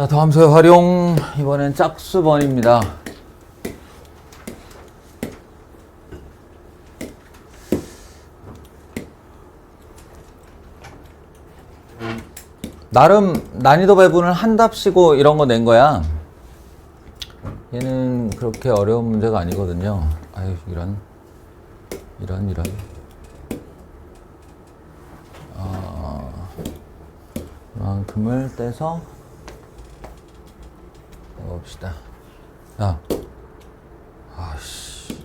자, 더함수의 활용. 이번엔 짝수번입니다. 나름 난이도 배분을 한 답시고 이런 거 낸 거야. 얘는 그렇게 어려운 문제가 아니거든요. 아유, 이런. 이만큼을 떼서 해봅시다. 야. 아씨.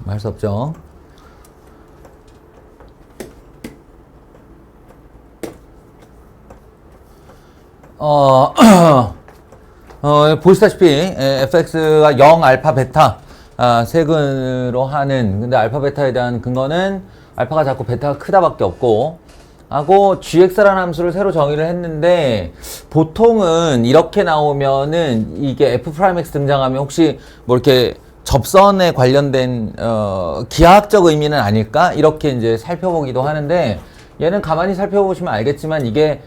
할 수 없죠. 보시다시피 fx가 0 알파 베타 세근으로 하는, 근데 알파 베타에 대한 근거는 알파가 작고 베타가 크다밖에 없고 하고 gx라는 함수를 새로 정의를 했는데, 보통은 이렇게 나오면은 이게 f'x 등장하면 혹시 뭐 이렇게 접선에 관련된 기하학적 의미는 아닐까? 이렇게 이제 살펴보기도 하는데, 얘는 가만히 살펴보시면 알겠지만 이게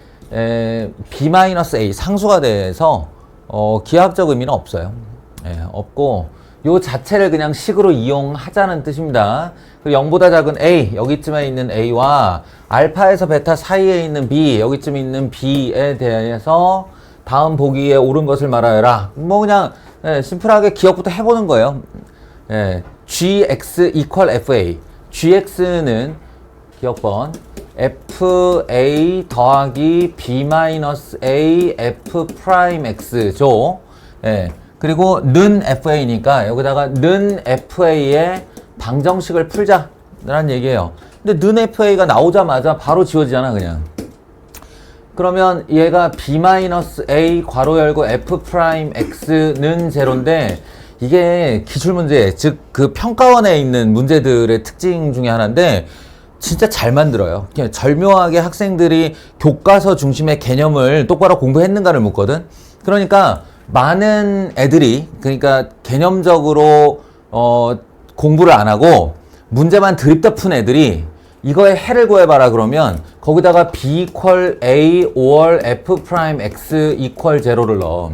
b-a 상수가 돼서 기하학적 의미는 없어요. 없고 요 자체를 그냥 식으로 이용하자는 뜻입니다. 그리고 0보다 작은 a, 여기쯤에 있는 a와 알파에서 베타 사이에 있는 b, 여기쯤에 있는 b에 대해서 다음 보기에 옳은 것을 말하여라. 뭐 그냥 심플하게 기억부터 해보는 거예요. gx equal fa. gx는 기억번 fa 더하기 b-a f'x죠. 그리고 는 fa니까 여기다가 는 fa의 방정식을 풀자라는 얘기예요. 근데 는 fa가 나오자마자 바로 지워지잖아, 그냥. 그러면 얘가 b-a 괄호 열고 f'x는 제로인데, 이게 기출문제, 즉 그 평가원에 있는 문제들의 특징 중에 하나인데 진짜 잘 만들어요. 그냥 절묘하게 학생들이 교과서 중심의 개념을 똑바로 공부했는가를 묻거든. 그러니까 많은 애들이, 그러니까 개념적으로 공부를 안 하고 문제만 드립다 푼 애들이 이거의 해를 구해봐라 그러면 거기다가 b equal a or f prime x equal 0를 넣어.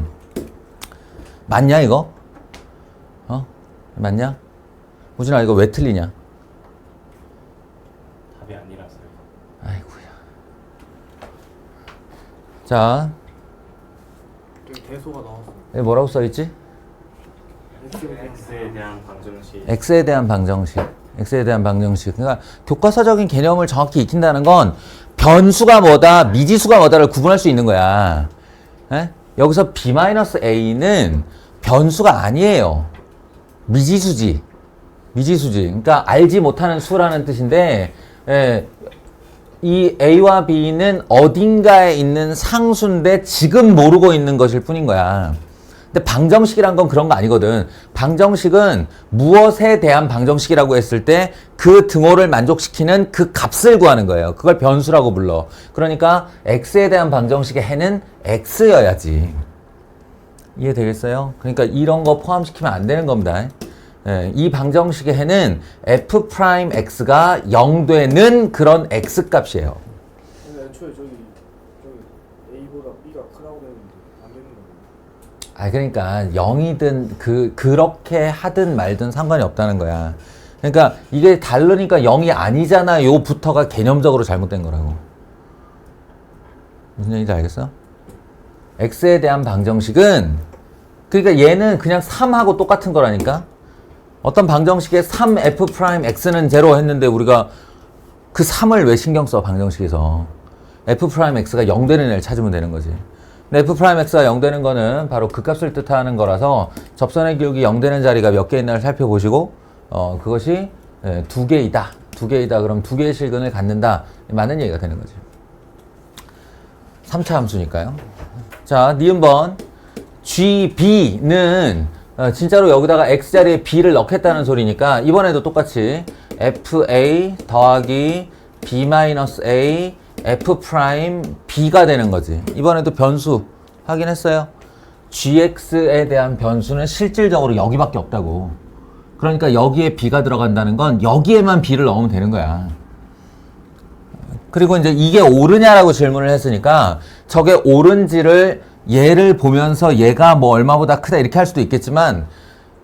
맞냐 이거? 맞냐? 우진아, 이거 왜 틀리냐? 답이 아니라서요. 아이고야. 자, 대소가 나왔어. 여기 뭐라고 써있지? x에 대한 방정식. x에 대한 방정식. x에 대한 방정식. 그러니까 교과서적인 개념을 정확히 익힌다는 건 변수가 뭐다, 미지수가 뭐다를 구분할 수 있는 거야. 여기서 b-a는 변수가 아니에요. 미지수지. 그러니까 알지 못하는 수라는 뜻인데, 이 a와 b는 어딘가에 있는 상수인데 지금 모르고 있는 것일 뿐인 거야. 근데 방정식이란 건 그런 거 아니거든. 방정식은 무엇에 대한 방정식이라고 했을 때 그 등호를 만족시키는 그 값을 구하는 거예요. 그걸 변수라고 불러. 그러니까 x에 대한 방정식의 해는 x여야지. 이해되겠어요? 그러니까 이런 거 포함시키면 안 되는 겁니다. 이 방정식의 해는 f'x가 0 되는 그런 x값이에요. 근데 애초에 저기 A보다 B가 크다고 되는데 안 되는 거예요. 그러니까 0이든 그렇게 하든 말든 상관이 없다는 거야. 그러니까 이게 다르니까 0이 아니잖아 요부터가 개념적으로 잘못된 거라고. 무슨 얘기인지 알겠어? x에 대한 방정식은, 그러니까 얘는 그냥 3하고 똑같은 거라니까. 어떤 방정식에 3f'x는 0 했는데 우리가 그 3을 왜 신경 써, 방정식에서. f'x가 0 되는 애를 찾으면 되는 거지. 근데 f'x가 0 되는 거는 바로 그 값을 뜻하는 거라서 접선의 기울기 0 되는 자리가 몇 개 있나를 살펴보시고 그것이 2개이다. 2개이다. 그럼 2개의 실근을 갖는다. 맞는 얘기가 되는 거지. 3차 함수니까요. 자, 니은번 gb는 진짜로 여기다가 x자리에 b를 넣겠다는 소리니까 이번에도 똑같이 fa 더하기 b-a f prime b가 되는 거지. 이번에도 변수 확인했어요. gx에 대한 변수는 실질적으로 여기밖에 없다고. 그러니까 여기에 b가 들어간다는 건 여기에만 b를 넣으면 되는 거야. 그리고 이제 이게 옳으냐라고 질문을 했으니까 저게 옳은지를 얘를 보면서 얘가 뭐 얼마보다 크다 이렇게 할 수도 있겠지만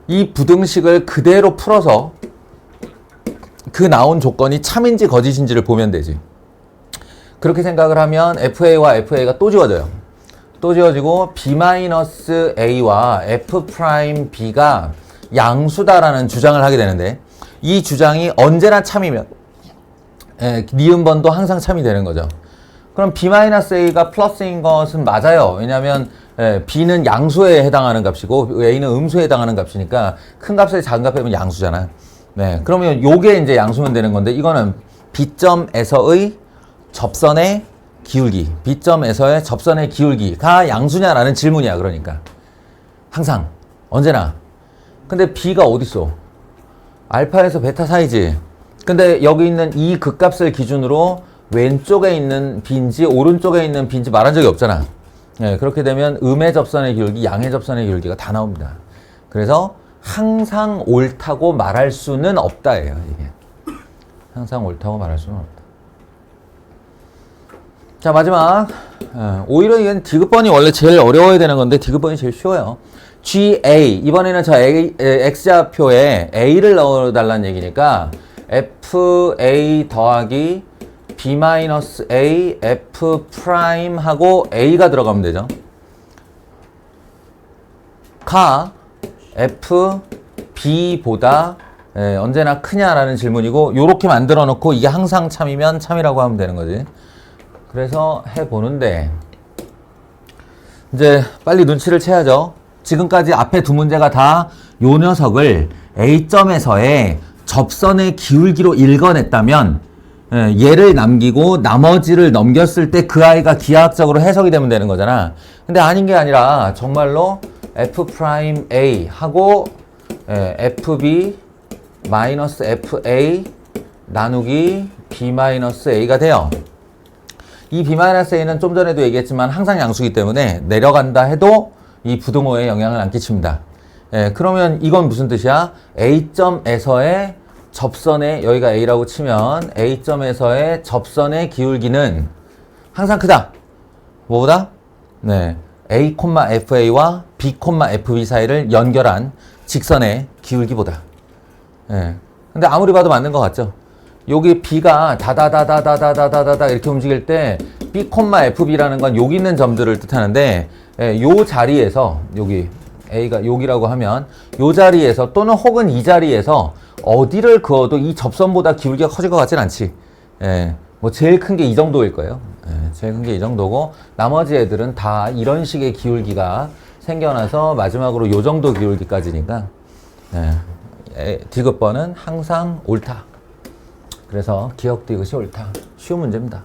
이 부등식을 그대로 풀어서 그 나온 조건이 참인지 거짓인지를 보면 되지. 그렇게 생각을 하면 FA와 FA가 또 지워져요. 또 지워지고 B-A와 F'B가 양수다라는 주장을 하게 되는데 이 주장이 언제나 참이면 니은번도 항상 참이 되는 거죠. 그럼 B-A가 플러스인 것은 맞아요. 왜냐하면 B는 양수에 해당하는 값이고 A는 음수에 해당하는 값이니까 큰 값에 작은 값 빼면 양수잖아. 네, 그러면 요게 이제 양수면 되는 건데 이거는 B점에서의 접선의 기울기, B점에서의 접선의 기울기가 양수냐라는 질문이야. 그러니까 항상 언제나. 근데 B가 어딨어? 알파에서 베타 사이지. 근데 여기 있는 이 극값을 기준으로 왼쪽에 있는 B인지 오른쪽에 있는 B인지 말한 적이 없잖아. 네, 그렇게 되면 음의 접선의 기울기, 양의 접선의 기울기가 다 나옵니다. 그래서 항상 옳다고 말할 수는 없다예요. 이게 항상 옳다고 말할 수는 없다. 자, 마지막. 오히려 이건 디귿번이 원래 제일 어려워야 되는 건데 디귿번이 제일 쉬워요. GA. 이번에는 저 X좌표에 A를 넣어달라는 얘기니까 FA 더하기 B-A F 프라임 하고 A가 들어가면 되죠. 가 F B보다 언제나 크냐라는 질문이고 요렇게 만들어 놓고 이게 항상 참이면 참이라고 하면 되는 거지. 그래서 해보는데 이제 빨리 눈치를 채야죠. 지금까지 앞에 두 문제가 다 요 녀석을 A점에서의 접선의 기울기로 읽어냈다면 얘를 남기고 나머지를 넘겼을 때 그 아이가 기하학적으로 해석이 되면 되는 거잖아. 근데 아닌 게 아니라 정말로 F'A 하고 FB 마이너스 FA 나누기 B-A가 돼요. 이 B-A는 좀 전에도 얘기했지만 항상 양수이기 때문에 내려간다 해도 이 부등호에 영향을 안 끼칩니다. 그러면 이건 무슨 뜻이야? A점에서의 접선의, 여기가 A라고 치면 A점에서의 접선의 기울기는 항상 크다. 뭐보다? 네, A,FA와 B,FB 사이를 연결한 직선의 기울기보다. 근데 아무리 봐도 맞는 것 같죠? 여기 B가 다다다다다다다다다 이렇게 움직일 때 B,FB라는 건 여기 있는 점들을 뜻하는데 요 자리에서 여기 A가 여기라고 하면 요 자리에서 또는 혹은 이 자리에서 어디를 그어도 이 접선보다 기울기가 커질 것 같진 않지. 뭐 제일 큰 게 이 정도일 거예요. 제일 큰 게 이 정도고 나머지 애들은 다 이런 식의 기울기가 생겨나서 마지막으로 요 정도 기울기까지니까 디귿번은 항상 옳다. 그래서 기억 디귿이 옳다. 쉬운 문제입니다.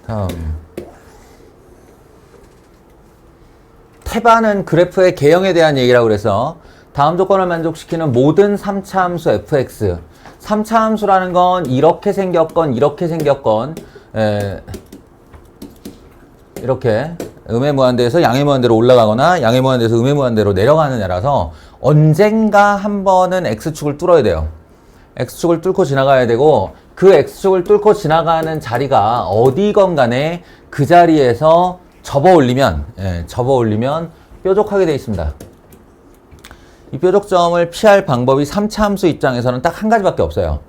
다음. 태반은 그래프의 개형에 대한 얘기라고 그래서 다음 조건을 만족시키는 모든 3차 함수 fx 3차 함수라는 건 이렇게 생겼건 이렇게 생겼건 이렇게 음의 무한대에서 양의 무한대로 올라가거나 양의 무한대에서 음의 무한대로 내려가는 애라서 언젠가 한 번은 x축을 뚫어야 돼요. x축을 뚫고 지나가야 되고 그 x축을 뚫고 지나가는 자리가 어디건 간에 그 자리에서 접어 올리면 뾰족하게 되어 있습니다. 이 뾰족점을 피할 방법이 3차 함수 입장에서는 딱 한 가지밖에 없어요.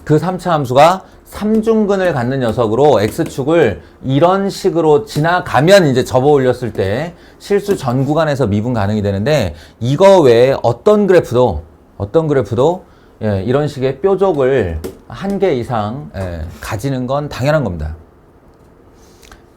그 3차 함수가 삼중근을 갖는 녀석으로 x축을 이런 식으로 지나가면 이제 접어 올렸을 때 실수 전 구간에서 미분 가능이 되는데 이거 외에 어떤 그래프도 이런 식의 뾰족을 한 개 이상 가지는 건 당연한 겁니다.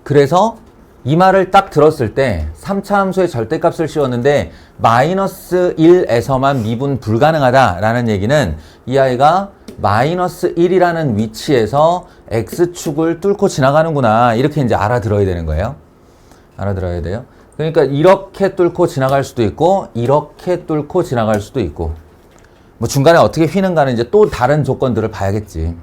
그래서 이 말을 딱 들었을 때 3차 함수의 절대값을 씌웠는데 마이너스 1에서만 미분 불가능하다라는 얘기는 이 아이가 마이너스 1이라는 위치에서 x축을 뚫고 지나가는구나 이렇게 이제 알아들어야 되는 거예요. 알아들어야 돼요. 그러니까 이렇게 뚫고 지나갈 수도 있고 이렇게 뚫고 지나갈 수도 있고 뭐 중간에 어떻게 휘는가는 이제 또 다른 조건들을 봐야겠지.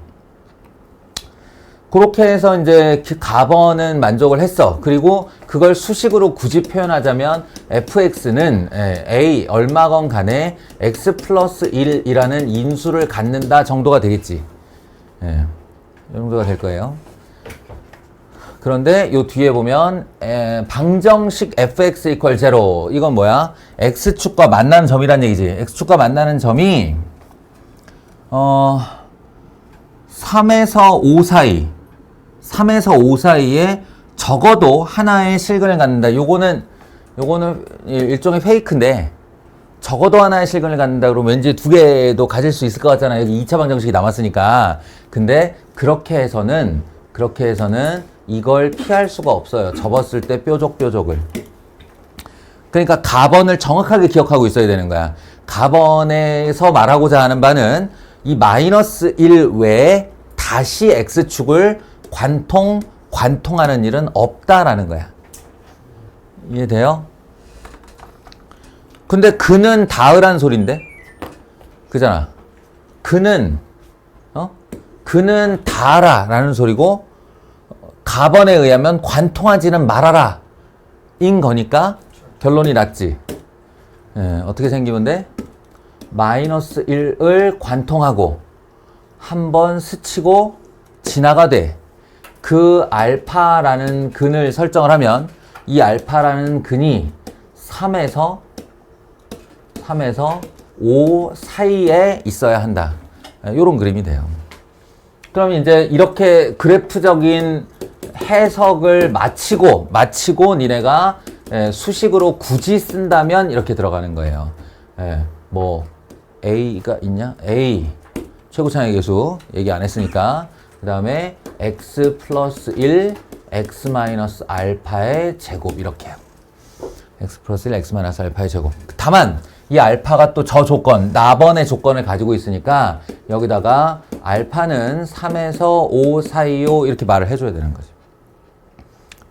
그렇게 해서 이제 가번은 만족을 했어. 그리고 그걸 수식으로 굳이 표현하자면 fx는 a 얼마건 간에 x 플러스 1이라는 인수를 갖는다 정도가 되겠지. 이 정도가 될 거예요. 그런데 요 뒤에 보면 방정식 fx equal 0 이건 뭐야? x축과 만나는 점이란 얘기지. x축과 만나는 점이 3에서 5 사이 3에서 5 사이에 적어도 하나의 실근을 갖는다. 요거는 일종의 페이크인데 적어도 하나의 실근을 갖는다 그러면 왠지 두 개도 가질 수 있을 것 같잖아요. 여기 2차 방정식이 남았으니까. 근데 그렇게 해서는 이걸 피할 수가 없어요. 접었을 때 뾰족을. 그러니까 가번을 정확하게 기억하고 있어야 되는 거야. 가번에서 말하고자 하는 바는 이 마이너스 1 외에 다시 x축을 관통하는 일은 없다라는 거야. 이해돼요? 근데 그는 다으란 소린데? 그잖아. 그는 다라 라는 소리고 가번에 의하면 관통하지는 말아라 인 거니까 결론이 났지. 어떻게 생기면 돼? 마이너스 1을 관통하고 한번 스치고 지나가되 그 알파라는 근을 설정을 하면 이 알파라는 근이 3에서 5 사이에 있어야 한다. 이런 그림이 돼요. 그럼 이제 이렇게 그래프적인 해석을 마치고 니네가 수식으로 굳이 쓴다면 이렇게 들어가는 거예요. 뭐 A가 있냐? A 최고차의 계수 얘기 안 했으니까 그 다음에 x 플러스 1 x 마이너스 알파의 제곱 이렇게요. x 플러스 1 x 마이너스 알파의 제곱. 다만 이 알파가 또 저 조건 나번의 조건을 가지고 있으니까 여기다가 알파는 3에서 5 사이요 이렇게 말을 해줘야 되는 거죠.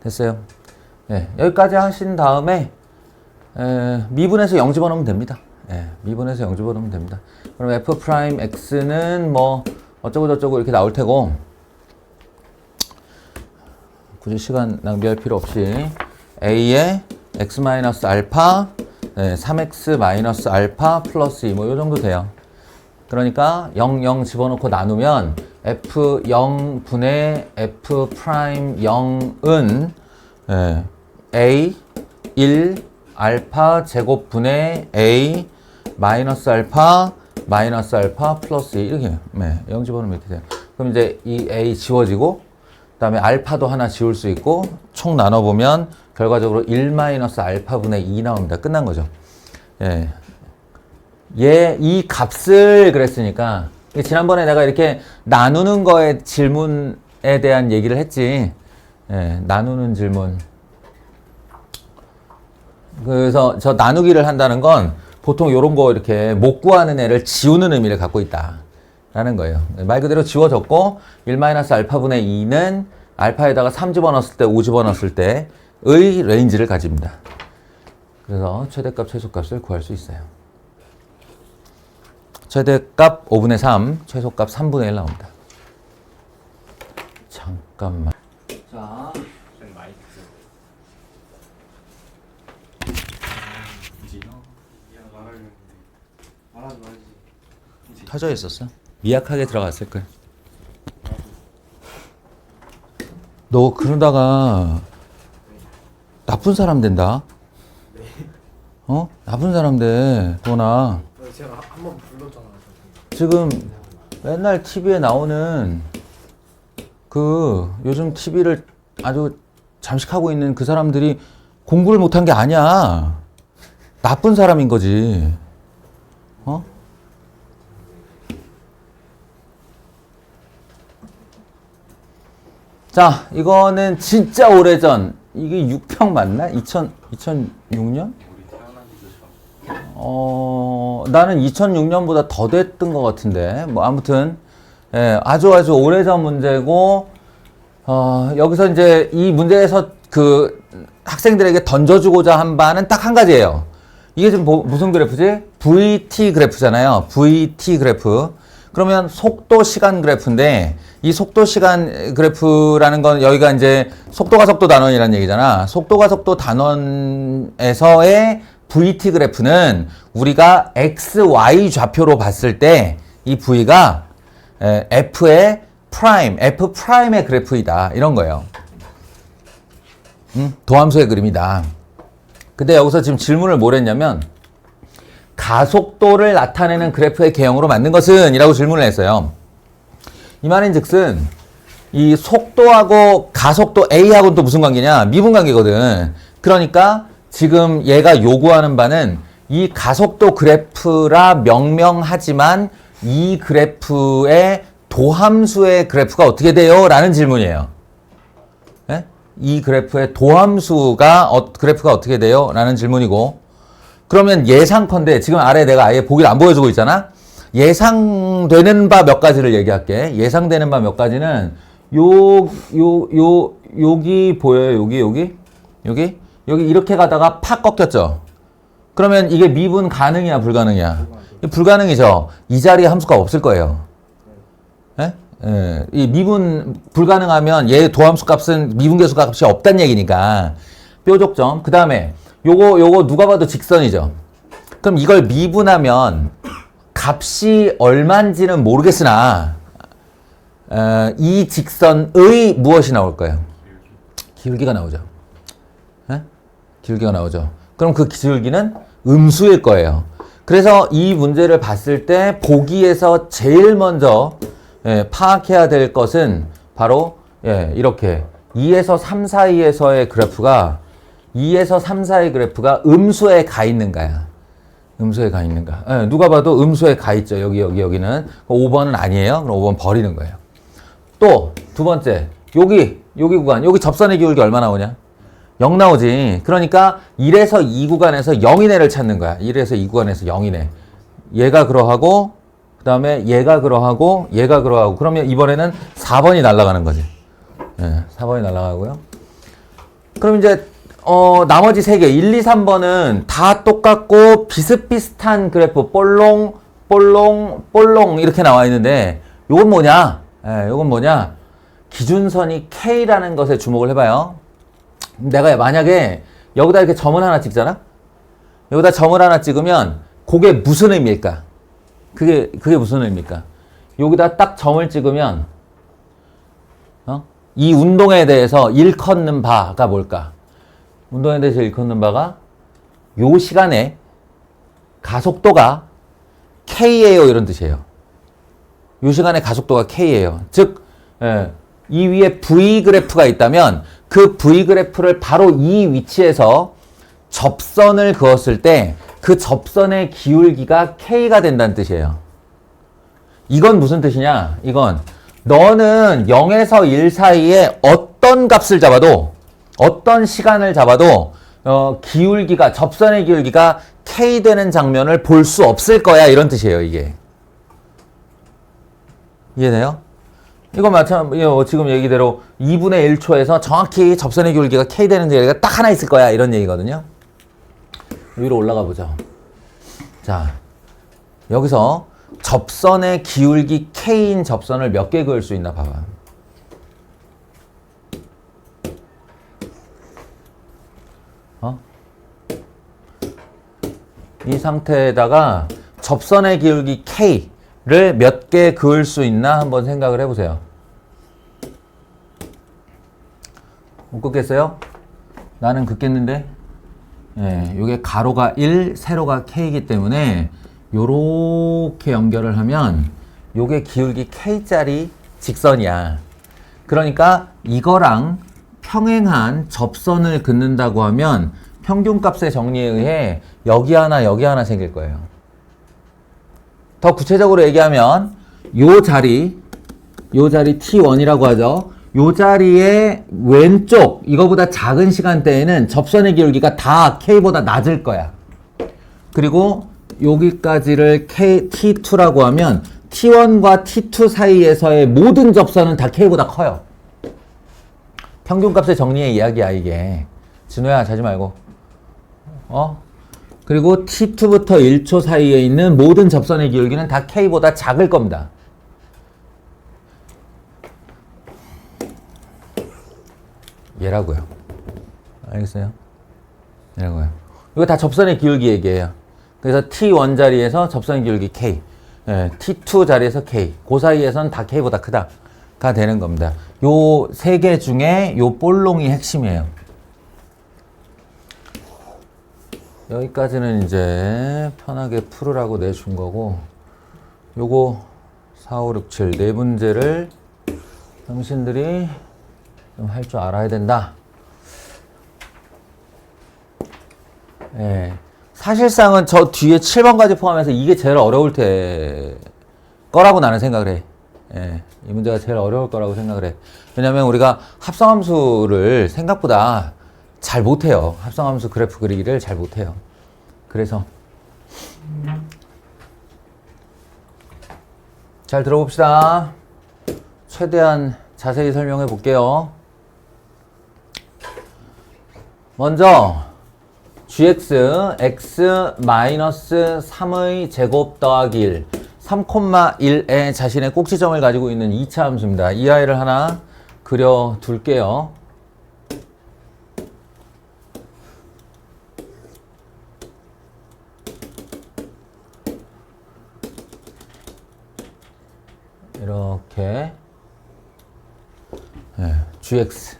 됐어요? 여기까지 하신 다음에 미분해서 0 집어넣으면 됩니다. 미분해서 0 집어넣으면 됩니다. 그럼 f 프라임 x는 뭐 어쩌고 저쩌고 이렇게 나올 테고 굳이 시간 낭비할 필요 없이 a의 x 마이너스 알파 3x 마이너스 알파 플러스 2 뭐 요 정도 돼요. 그러니까 0, 0 집어넣고 나누면 f0 분의 f 프라임 0은 a 1 알파 제곱 분의 a 마이너스 알파 플러스 2 이렇게 0 집어넣으면 이렇게 돼요. 그럼 이제 이 a 지워지고 그 다음에 알파도 하나 지울 수 있고 총 나눠보면 결과적으로 1 마이너스 알파분의 2 나옵니다. 끝난 거죠. 이 값을 그랬으니까 지난번에 내가 이렇게 나누는 거에 질문에 대한 얘기를 했지. 나누는 질문. 그래서 저 나누기를 한다는 건 보통 이런 거 이렇게 못 구하는 애를 지우는 의미를 갖고 있다. 라는 거예요. 말 그대로 지워졌고 1 마이너스 알파분의 2는 알파에다가 3 집어넣었을 때 5 집어넣었을 때의 레인지를 가집니다. 그래서 최대값 최소값을 구할 수 있어요. 최대값 5분의 3, 최소값 3분의 1 나옵니다. 잠깐만. 자, 마이크. 말하지 말지. 켜져 있었어? 미약하게 들어갔을 거야. 너 그러다가 나쁜 사람 된다. 나쁜 사람 돼, 도나. 제가 한번 불렀잖아요. 지금 맨날 TV에 나오는 요즘 TV를 아주 잠식하고 있는 그 사람들이 공부를 못한 게 아니야. 나쁜 사람인 거지. 자, 이거는 진짜 오래전. 이게 6평 맞나? 2006년? 우리 태어난 지도 참. 나는 2006년보다 더 됐던 것 같은데. 뭐, 아무튼, 아주 오래전 문제고, 여기서 이제 이 문제에서 그 학생들에게 던져주고자 한 바는 딱 한 가지예요. 이게 지금 무슨 그래프지? VT 그래프잖아요. VT 그래프. 그러면 속도 시간 그래프인데, 이 속도 시간 그래프라는 건 여기가 이제 속도가 속도 단원이라는 얘기잖아. 속도가 속도 단원에서의 VT 그래프는 우리가 X, Y 좌표로 봤을 때 이 V가 F의 프라임, F 프라임의 그래프이다. 이런 거예요. 도함수의 그림이다. 근데 여기서 지금 질문을 뭘 했냐면 가속도를 나타내는 그래프의 개형으로 만든 것은? 이라고 질문을 했어요. 이 말인 즉슨 이 속도하고 가속도 A하고는 또 무슨 관계냐? 미분 관계거든. 그러니까 지금 얘가 요구하는 바는 이 가속도 그래프라 명명하지만 이 그래프의 도함수의 그래프가 어떻게 돼요? 라는 질문이에요. 네? 이 그래프의 도함수가 그래프가 어떻게 돼요? 라는 질문이고, 그러면 예상컨대 지금 아래 내가 아예 보기를 안 보여주고 있잖아. 예상되는 바 몇 가지를 얘기할게. 예상되는 바 몇 가지는 여기 보여요? 여기 이렇게 가다가 팍 꺾였죠. 그러면 이게 미분 가능이야, 불가능이야? 불가능이죠. 이 자리에 함수가 없을 거예요. 예? 예. 이 미분 불가능하면 얘 도함수 값은 미분계수 값이 없다는 얘기니까. 뾰족점. 그 다음에 요거 누가 봐도 직선이죠. 그럼 이걸 미분하면 값이 얼마인지는 모르겠으나 이 직선의 무엇이 나올 거예요? 기울기가 나오죠. 예? 기울기가 나오죠. 그럼 그 기울기는 음수일 거예요. 그래서 이 문제를 봤을 때 보기에서 제일 먼저 파악해야 될 것은 바로 이렇게 2에서 3 사이에서의 그래프가 2에서 3 사이 그래프가 음수에 가 있는가야. 음수에 가 있는가. 누가 봐도 음수에 가 있죠. 여기는. 5번은 아니에요. 그럼 5번 버리는 거예요. 또 두 번째, 여기 구간, 여기 접선의 기울기 얼마 나오냐? 0 나오지. 그러니까 1에서 2 구간에서 0이네를 찾는 거야. 1에서 2 구간에서 0이네. 얘가 그러하고, 그 다음에 얘가 그러하고, 얘가 그러하고. 그러면 이번에는 4번이 날아가는 거지. 4번이 날아가고요. 그럼 이제 나머지 3개, 1, 2, 3번은 다 똑같고 비슷비슷한 그래프, 볼롱, 이렇게 나와 있는데, 요건 뭐냐? 요건 뭐냐? 기준선이 K라는 것에 주목을 해봐요. 내가 만약에 여기다 이렇게 점을 하나 찍잖아? 여기다 점을 하나 찍으면 그게 무슨 의미일까? 그게 무슨 의미일까? 여기다 딱 점을 찍으면 이 운동에 대해서 일컫는 바가 뭘까? 운동에 대해서 일컫는 바가 요 시간에 가속도가 K예요, 이런 뜻이에요. 요 시간에 가속도가 K예요. 즉 이 위에 V 그래프가 있다면 그 V 그래프를 바로 이 위치에서 접선을 그었을 때 그 접선의 기울기가 K가 된다는 뜻이에요. 이건 무슨 뜻이냐? 이건 너는 0에서 1 사이에 어떤 값을 잡아도, 어떤 시간을 잡아도 기울기가, 접선의 기울기가 K 되는 장면을 볼 수 없을 거야, 이런 뜻이에요. 이게 이해돼요? 이거 지금 얘기대로 2분의 1초에서 정확히 접선의 기울기가 K 되는 자리가 딱 하나 있을 거야, 이런 얘기거든요. 위로 올라가 보죠. 자, 여기서 접선의 기울기 K인 접선을 몇 개 그을 수 있나 봐봐. 이 상태에다가 접선의 기울기 K를 몇 개 그을 수 있나 한번 생각을 해보세요. 못 긋겠어요? 나는 긋겠는데? 요게 가로가 1, 세로가 K이기 때문에 요렇게 연결을 하면 요게 기울기 K짜리 직선이야. 그러니까 이거랑 평행한 접선을 긋는다고 하면 평균값의 정리에 의해 여기 하나 생길 거예요. 더 구체적으로 얘기하면 요 자리 T1이라고 하죠. 요 자리의 왼쪽, 이거보다 작은 시간대에는 접선의 기울기가 다 K보다 낮을 거야. 그리고 여기까지를 T2라고 하면 T1과 T2 사이에서의 모든 접선은 다 K보다 커요. 평균값의 정리의 이야기야, 이게. 진호야, 자지 말고. 그리고 T2부터 1초 사이에 있는 모든 접선의 기울기는 다 K보다 작을 겁니다. 얘라고요. 알겠어요? 얘라고요. 이거 다 접선의 기울기 얘기예요. 그래서 T1 자리에서 접선의 기울기 K, 예, T2 자리에서 K, 그 사이에선 다 K보다 크다가 되는 겁니다. 요 세 개 중에 요 볼롱이 핵심이에요. 여기까지는 이제 편하게 풀으라고 내준 거고, 요거 4, 5, 6, 7 네 문제를 당신들이 좀 할 줄 알아야 된다. 예. 사실상은 저 뒤에 7번까지 포함해서 이게 제일 어려울 거라고 나는 생각을 해. 예. 이 문제가 제일 어려울 거라고 생각을 해. 왜냐면 우리가 합성함수를 생각보다 잘 못해요. 합성함수 그래프 그리기를 잘 못해요. 그래서 잘 들어봅시다. 최대한 자세히 설명해 볼게요. 먼저 gx x-3의 제곱 더하기 1 3,1의 자신의 꼭지점을 가지고 있는 2차 함수입니다. 이 아이를 하나 그려 둘게요. 이렇게 네, gx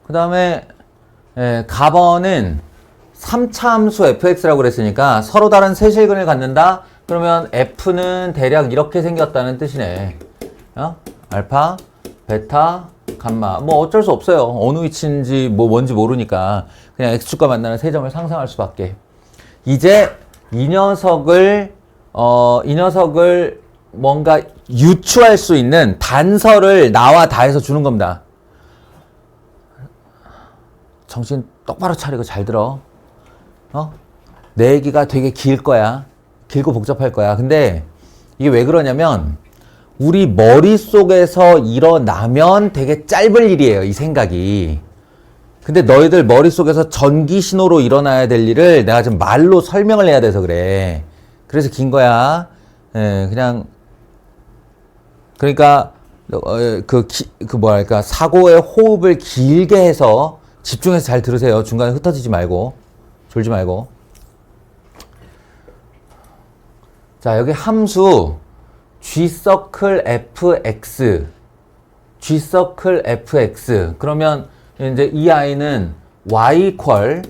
그 다음에 가번은 3차 함수 fx라고 그랬으니까 서로 다른 세실근을 갖는다. 그러면 f는 대략 이렇게 생겼다는 뜻이네. 알파, 베타, 감마. 뭐 어쩔 수 없어요. 어느 위치인지 뭐 뭔지 모르니까 그냥 x축과 만나는 세 점을 상상할 수밖에. 이제 이 녀석을 뭔가 유추할 수 있는 단서를 나와 다해서 주는 겁니다. 정신 똑바로 차리고 잘 들어. 내 얘기가 되게 길 거야. 길고 복잡할 거야. 근데 이게 왜 그러냐면 우리 머릿속에서 일어나면 되게 짧을 일이에요. 이 생각이. 근데 너희들 머릿속에서 전기 신호로 일어나야 될 일을 내가 지금 말로 설명을 해야 돼서 그래. 그래서 긴 거야. 그냥 그러니까 뭐랄까 사고의 호흡을 길게 해서 집중해서 잘 들으세요. 중간에 흩어지지 말고 졸지 말고. 자, 여기 함수 g서클 fx g서클 fx 그러면 이제 이 아이는 y 이퀄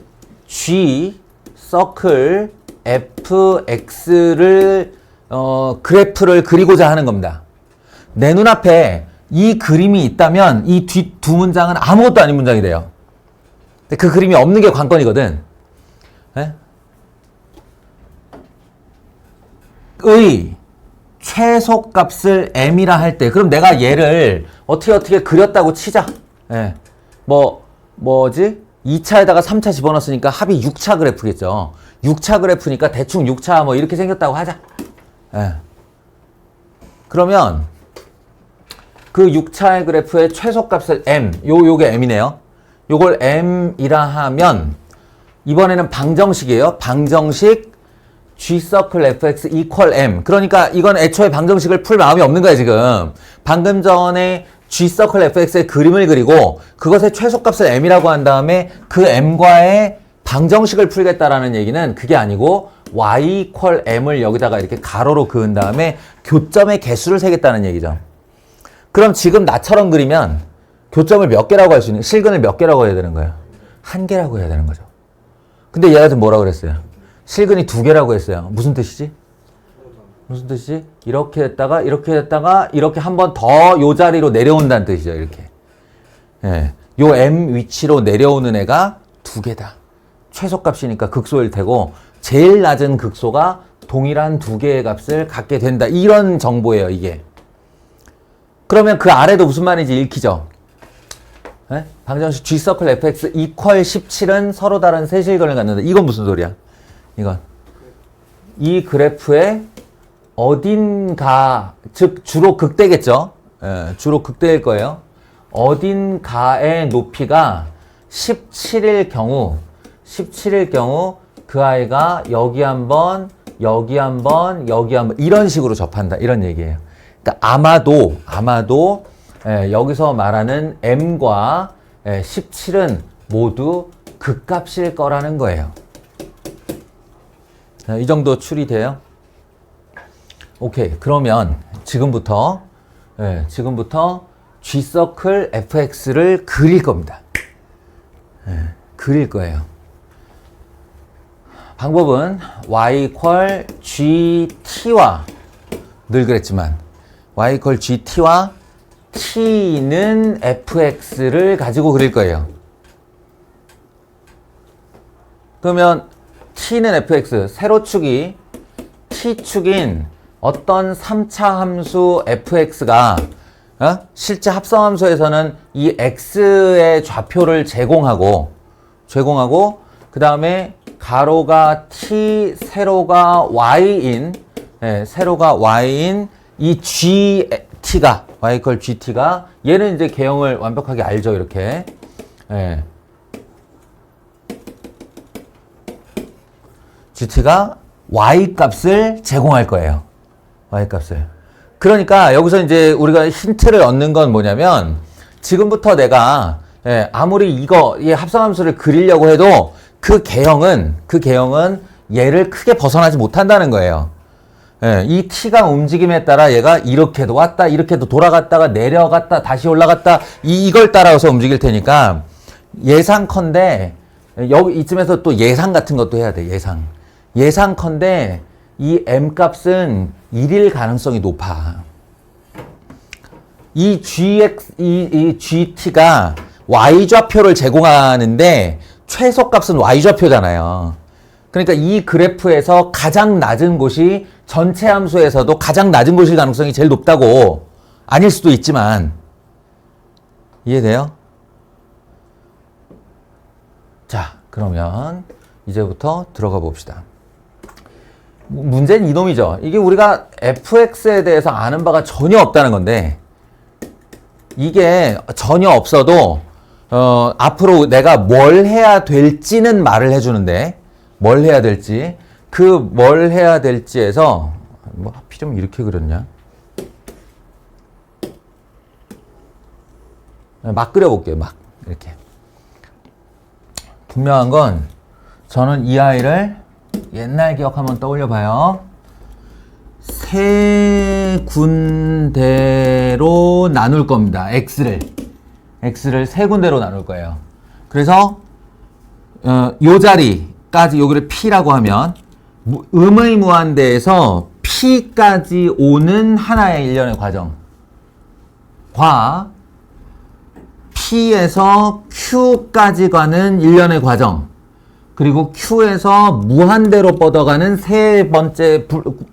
g 서클 fx를 그래프를 그리고자 하는 겁니다. 내 눈앞에 이 그림이 있다면 이 뒷 두 문장은 아무것도 아닌 문장이 돼요. 근데 그 그림이 없는 게 관건이거든. 의 최소값을 m이라 할 때, 그럼 내가 얘를 어떻게 그렸다고 치자. 뭐지? 2차에다가 3차 집어넣었으니까 합이 6차 그래프겠죠. 6차 그래프니까 대충 6차 뭐 이렇게 생겼다고 하자. 그러면 그 6차의 그래프의 최소값을 m, 요게 m이네요. 요걸 m이라 하면 이번에는 방정식이에요. 방정식 g서클 fx equal m. 그러니까 이건 애초에 방정식을 풀 마음이 없는 거야 지금. 방금 전에 g서클 fx의 그림을 그리고 그것의 최소값을 m이라고 한 다음에 그 m과의 방정식을 풀겠다라는 얘기는 그게 아니고 y equal m을 여기다가 이렇게 가로로 그은 다음에 교점의 개수를 세겠다는 얘기죠. 그럼 지금 나처럼 그리면 교점을 몇 개라고 할 수 있는, 실근을 몇 개라고 해야 되는 거예요? 한 개라고 해야 되는 거죠. 근데 얘가 지금 뭐라고 그랬어요? 실근이 2개라고 했어요. 무슨 뜻이지? 무슨 뜻이지? 이렇게 됐다가 이렇게 한 번 더 요 자리로 내려온다는 뜻이죠. 이렇게. 요 m 위치로 내려오는 애가 2개다. 최소값이니까 극소일 테고 제일 낮은 극소가 동일한 2개의 값을 갖게 된다. 이런 정보예요, 이게. 그러면 그 아래도 무슨 말인지 읽히죠? 방정식 g서클 fx equal 17은 서로 다른 세실근을 갖는다. 이건 무슨 소리야? 이건 이 그래프의 어딘가, 즉 주로 극대겠죠. 주로 극대일 거예요. 어딘가의 높이가 17일 경우 그 아이가 여기 한번 이런 식으로 접한다. 이런 얘기예요. 그러니까 아마도 여기서 말하는 m과 17은 모두 극값일 거라는 거예요. 자, 이 정도 추리돼요? 오케이. 그러면 지금부터 G서클 fx를 그릴 겁니다. 그릴 거예요. 방법은 y = gt와 늘 그랬지만 y = gt와 t는 fx를 가지고 그릴 거예요. 그러면 t는 fx, 세로축이 t축인 어떤 3차 함수 fx가 실제 합성함수에서는 이 x의 좌표를 제공하고 그 다음에 가로가 t, 세로가 y인 이 gt가 y = gt가 얘는 이제 개형을 완벽하게 알죠. 이렇게 gt가 y 값을 제공할 거예요. y 값을. 그러니까 여기서 이제 우리가 힌트를 얻는 건 뭐냐면 지금부터 내가 아무리 이 합성함수를 그리려고 해도 그 개형은 얘를 크게 벗어나지 못한다는 거예요. 이 t가 움직임에 따라 얘가 이렇게도 왔다 이렇게도 돌아갔다가 내려갔다 다시 올라갔다 이걸 따라서 움직일 테니까 예상컨대 여기 이쯤에서 또 예상 같은 것도 해야 돼. 예상컨대 이 m 값은 1일 가능성이 높아. 이 gt가 y좌표를 제공하는데 최소값은 y좌표잖아요. 그러니까 이 그래프에서 가장 낮은 곳이 전체 함수에서도 가장 낮은 곳일 가능성이 제일 높다고. 아닐 수도 있지만. 이해돼요? 자, 그러면 이제부터 들어가 봅시다. 문제는 이놈이죠. 이게 우리가 fx에 대해서 아는 바가 전혀 없다는 건데 이게 전혀 없어도 앞으로 내가 뭘 해야 될지는 말을 해주는데 뭘 해야 될지 뭘 해야 될지에서 뭐 하필이면 이렇게 그렸냐? 막 그려볼게요. 막 이렇게. 분명한 건 저는 이 아이를 옛날 기억 한번 떠올려 봐요. 세 군데로 나눌 겁니다. x를 세 군데로 나눌 거예요. 그래서 요 자리까지 여기를 p라고 하면 음의 무한대에서 p까지 오는 하나의 일련의 과정과 p에서 q까지 가는 일련의 과정 그리고 q에서 무한대로 뻗어가는 세 번째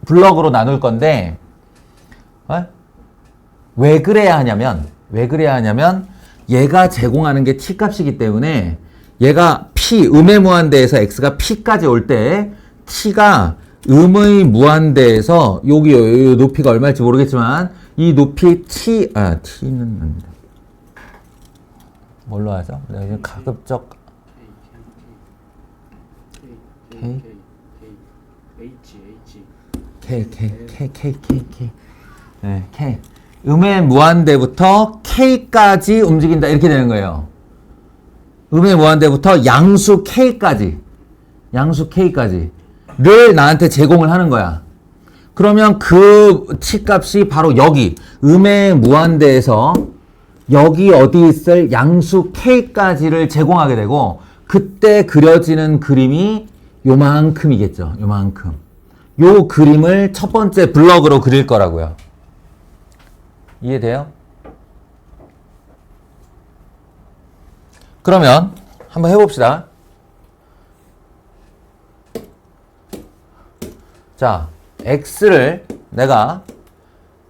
블럭으로 나눌 건데 왜 그래야 하냐면 얘가 제공하는 게 t 값이기 때문에 얘가 p 음의 무한대에서 x가 p까지 올 때 t가 음의 무한대에서 여기 높이가 얼마일지 모르겠지만 이 높이 t는 뭘로 하죠? 가급적 K 음의 무한대부터 K까지 움직인다 이렇게 되는 거예요. 음의 무한대부터 양수 K까지를 나한테 제공을 하는 거야. 그러면 그 t 값이 바로 여기 음의 무한대에서 여기 어디 있을 양수 K까지를 제공하게 되고 그때 그려지는 그림이 요만큼이겠죠. 요만큼. 요 그림을 첫 번째 블럭으로 그릴 거라고요. 이해돼요? 그러면 한번 해봅시다. 자, x를 내가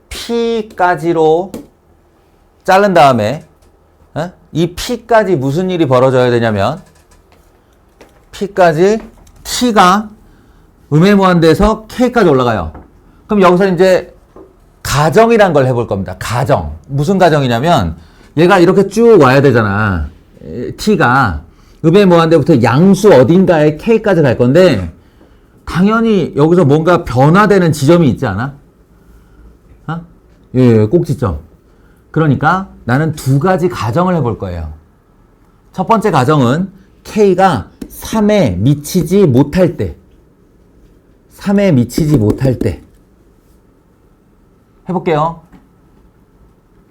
p까지로 자른 다음에 이 p까지 무슨 일이 벌어져야 되냐면 p까지 t가 음의 무한대에서 k까지 올라가요. 그럼 여기서 이제 가정이란 걸 해볼 겁니다. 가정. 무슨 가정이냐면 얘가 이렇게 쭉 와야 되잖아. t가 음의 무한대부터 양수 어딘가에 k까지 갈 건데 당연히 여기서 뭔가 변화되는 지점이 있지 않아? 예, 꼭지점. 그러니까 나는 두 가지 가정을 해볼 거예요. 첫 번째 가정은 K가 3에 미치지 못할 때. 3에 미치지 못할 때. 해볼게요.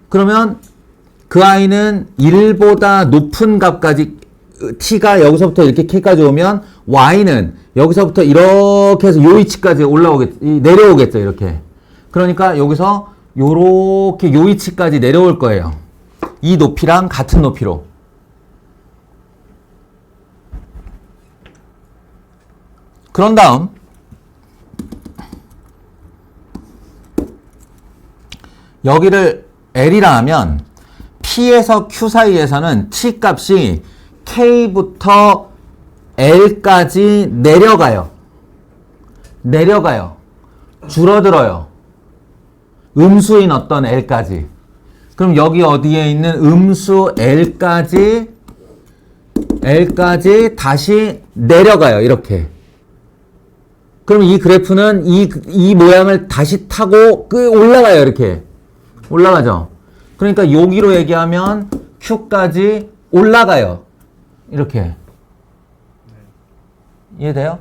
그러면 그 아이는 1보다 높은 값까지 T가 여기서부터 이렇게 K까지 오면 Y는 여기서부터 이렇게 해서 요 위치까지 내려오겠죠. 이렇게. 그러니까 여기서 요렇게 요 위치까지 내려올 거예요. 이 높이랑 같은 높이로. 그런 다음 여기를 L이라 하면 P에서 Q 사이에서는 T 값이 K부터 L까지 내려가요. 줄어들어요. 음수인 어떤 L까지. 그럼 여기 어디에 있는 음수 L까지 다시 내려가요. 이렇게. 그럼 이 그래프는 이 모양을 다시 타고 올라가요. 이렇게. 올라가죠. 그러니까 여기로 얘기하면 Q까지 올라가요. 이렇게. 이해돼요?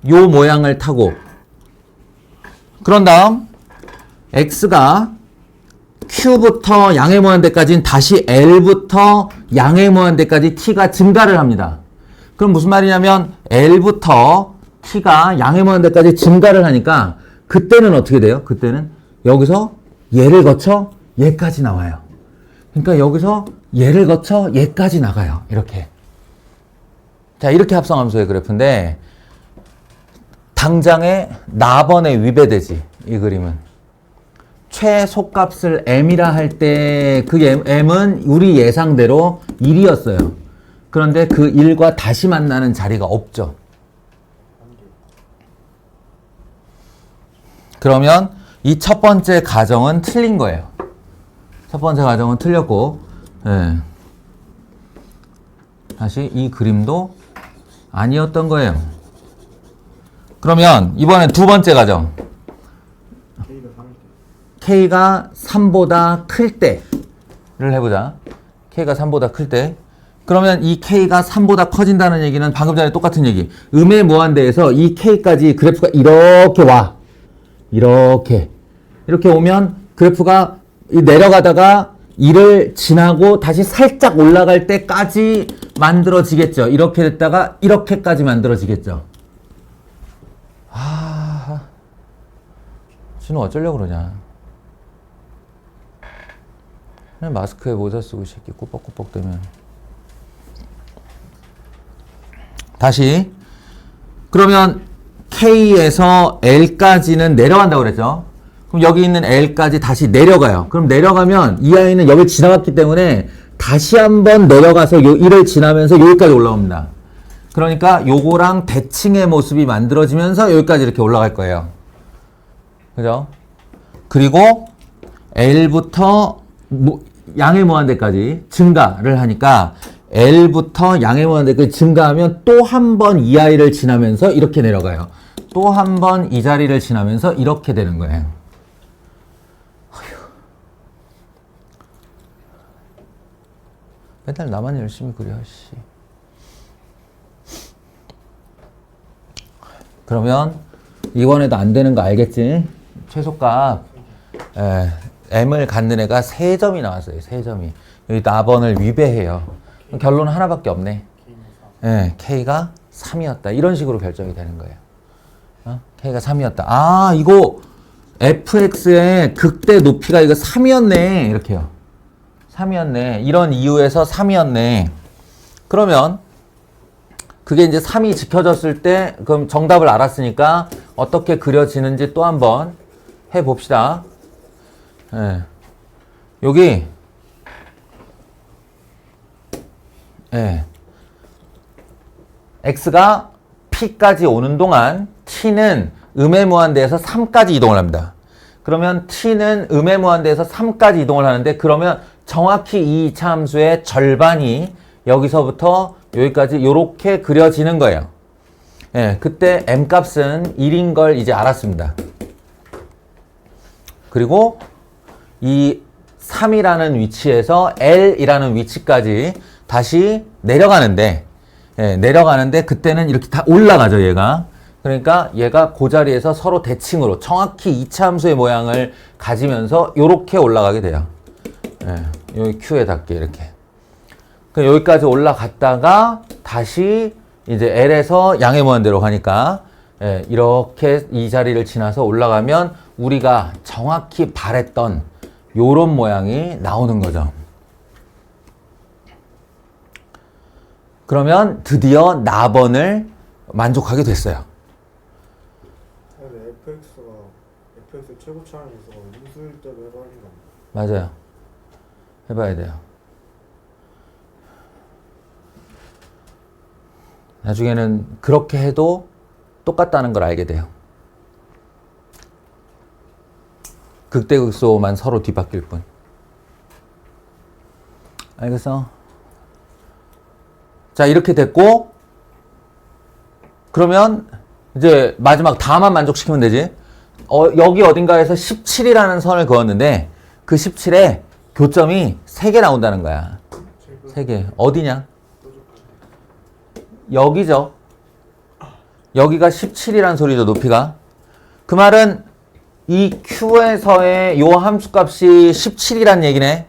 요 모양을 타고. 그런 다음 X가 Q부터 양의 무한대까지는 다시 L부터 양의 무한대까지 T가 증가를 합니다. 그럼 무슨 말이냐면 L부터 T가 양의 무한대까지 증가를 하니까 그때는 어떻게 돼요? 그때는 여기서 얘를 거쳐 얘까지 나와요. 그러니까 여기서 얘를 거쳐 얘까지 나가요. 이렇게. 자, 이렇게 합성함수의 그래프인데 당장에 나번에 위배되지. 이 그림은. 최소값을 m이라 할 때 그 m은 우리 예상대로 1이었어요. 그런데 그 1과 다시 만나는 자리가 없죠. 그러면 이 첫 번째 가정은 틀린 거예요. 첫 번째 가정은 틀렸고, 예. 다시 이 그림도 아니었던 거예요. 그러면 이번엔 두 번째 가정. K가 3보다 클 때를 해보자. K가 3보다 클 때. 그러면 이 K가 3보다 커진다는 얘기는 방금 전에 똑같은 얘기. 음의 무한대에서 이 K까지 그래프가 이렇게 와. 이렇게 오면 그래프가 내려가다가 1을 지나고 다시 살짝 올라갈 때까지 만들어지겠죠. 이렇게 됐다가 이렇게까지 만들어지겠죠. 진우 어쩌려고 그러냐. 그냥 마스크에 모자 쓰고 이 새끼 꾸벅꾸벅 대면. 다시. 그러면 K에서 L까지는 내려간다고 그랬죠. 그럼 여기 있는 L까지 다시 내려가요. 그럼 내려가면 이 아이는 여기 지나갔기 때문에 다시 한번 내려가서 요 1을 지나면서 여기까지 올라옵니다. 그러니까 요거랑 대칭의 모습이 만들어지면서 여기까지 이렇게 올라갈 거예요. 그죠? 그리고 L부터 양의 무한대까지 증가를 하니까 L부터 양의 무한대까지 증가하면 또 한 번 이 아이를 지나면서 이렇게 내려가요. 또 한 번 이 자리를 지나면서 이렇게 되는 거예요. 맨날 나만 열심히 그려, 씨. 그러면 이번에도 안 되는 거 알겠지? 최소값 M을 갖는 애가 3점이 나왔어요. 3점이. 여기 나번을 위배해요. 결론은 하나밖에 없네. K가 3이었다. 이런 식으로 결정이 되는 거예요. K가 3이었다. 이거 fx의 극대 높이가 이거 3이었네. 이렇게요. 3이었네. 이런 이유에서 3이었네. 그러면 그게 이제 3이 지켜졌을 때 그럼 정답을 알았으니까 어떻게 그려지는지 또 한번 해봅시다. 여기 x가 p까지 오는 동안 t는 음의 무한대에서 3까지 이동을 합니다. 그러면 t는 음의 무한대에서 3까지 이동을 하는데 그러면 정확히 이 2차 함수의 절반이 여기서부터 여기까지 이렇게 그려지는 거예요. 그때 m값은 1인 걸 이제 알았습니다. 그리고 이 3이라는 위치에서 L이라는 위치까지 다시 내려가는데, 예, 내려가는데 그때는 이렇게 다 올라가죠, 얘가. 그러니까 얘가 그 자리에서 서로 대칭으로 정확히 2차 함수의 모양을 가지면서 요렇게 올라가게 돼요. 예, 여기 Q에 닿게 이렇게. 그러니까 여기까지 올라갔다가 다시 이제 L에서 양의 무한대로 가니까 예, 이렇게 이 자리를 지나서 올라가면 우리가 정확히 바랬던 요런 모양이 나오는 거죠. 그러면 드디어 나번을 만족하게 됐어요. 근데 FX 최고 차항 요소가 음수일 때도 해봐야 된다. 맞아요. 해봐야 돼요. 나중에는 그렇게 해도 똑같다는 걸 알게 돼요. 극대극소만 서로 뒤바뀔 뿐. 알겠어? 자, 이렇게 됐고, 그러면 이제 마지막 다만 만족시키면 되지. 여기 어딘가에서 17이라는 선을 그었는데 그 17에 교점이 3개 나온다는 거야. 3개. 어디냐? 여기죠. 여기가 17이라는 소리죠, 높이가. 그 말은 이 Q에서의 요 함수값이 17이란 얘기네.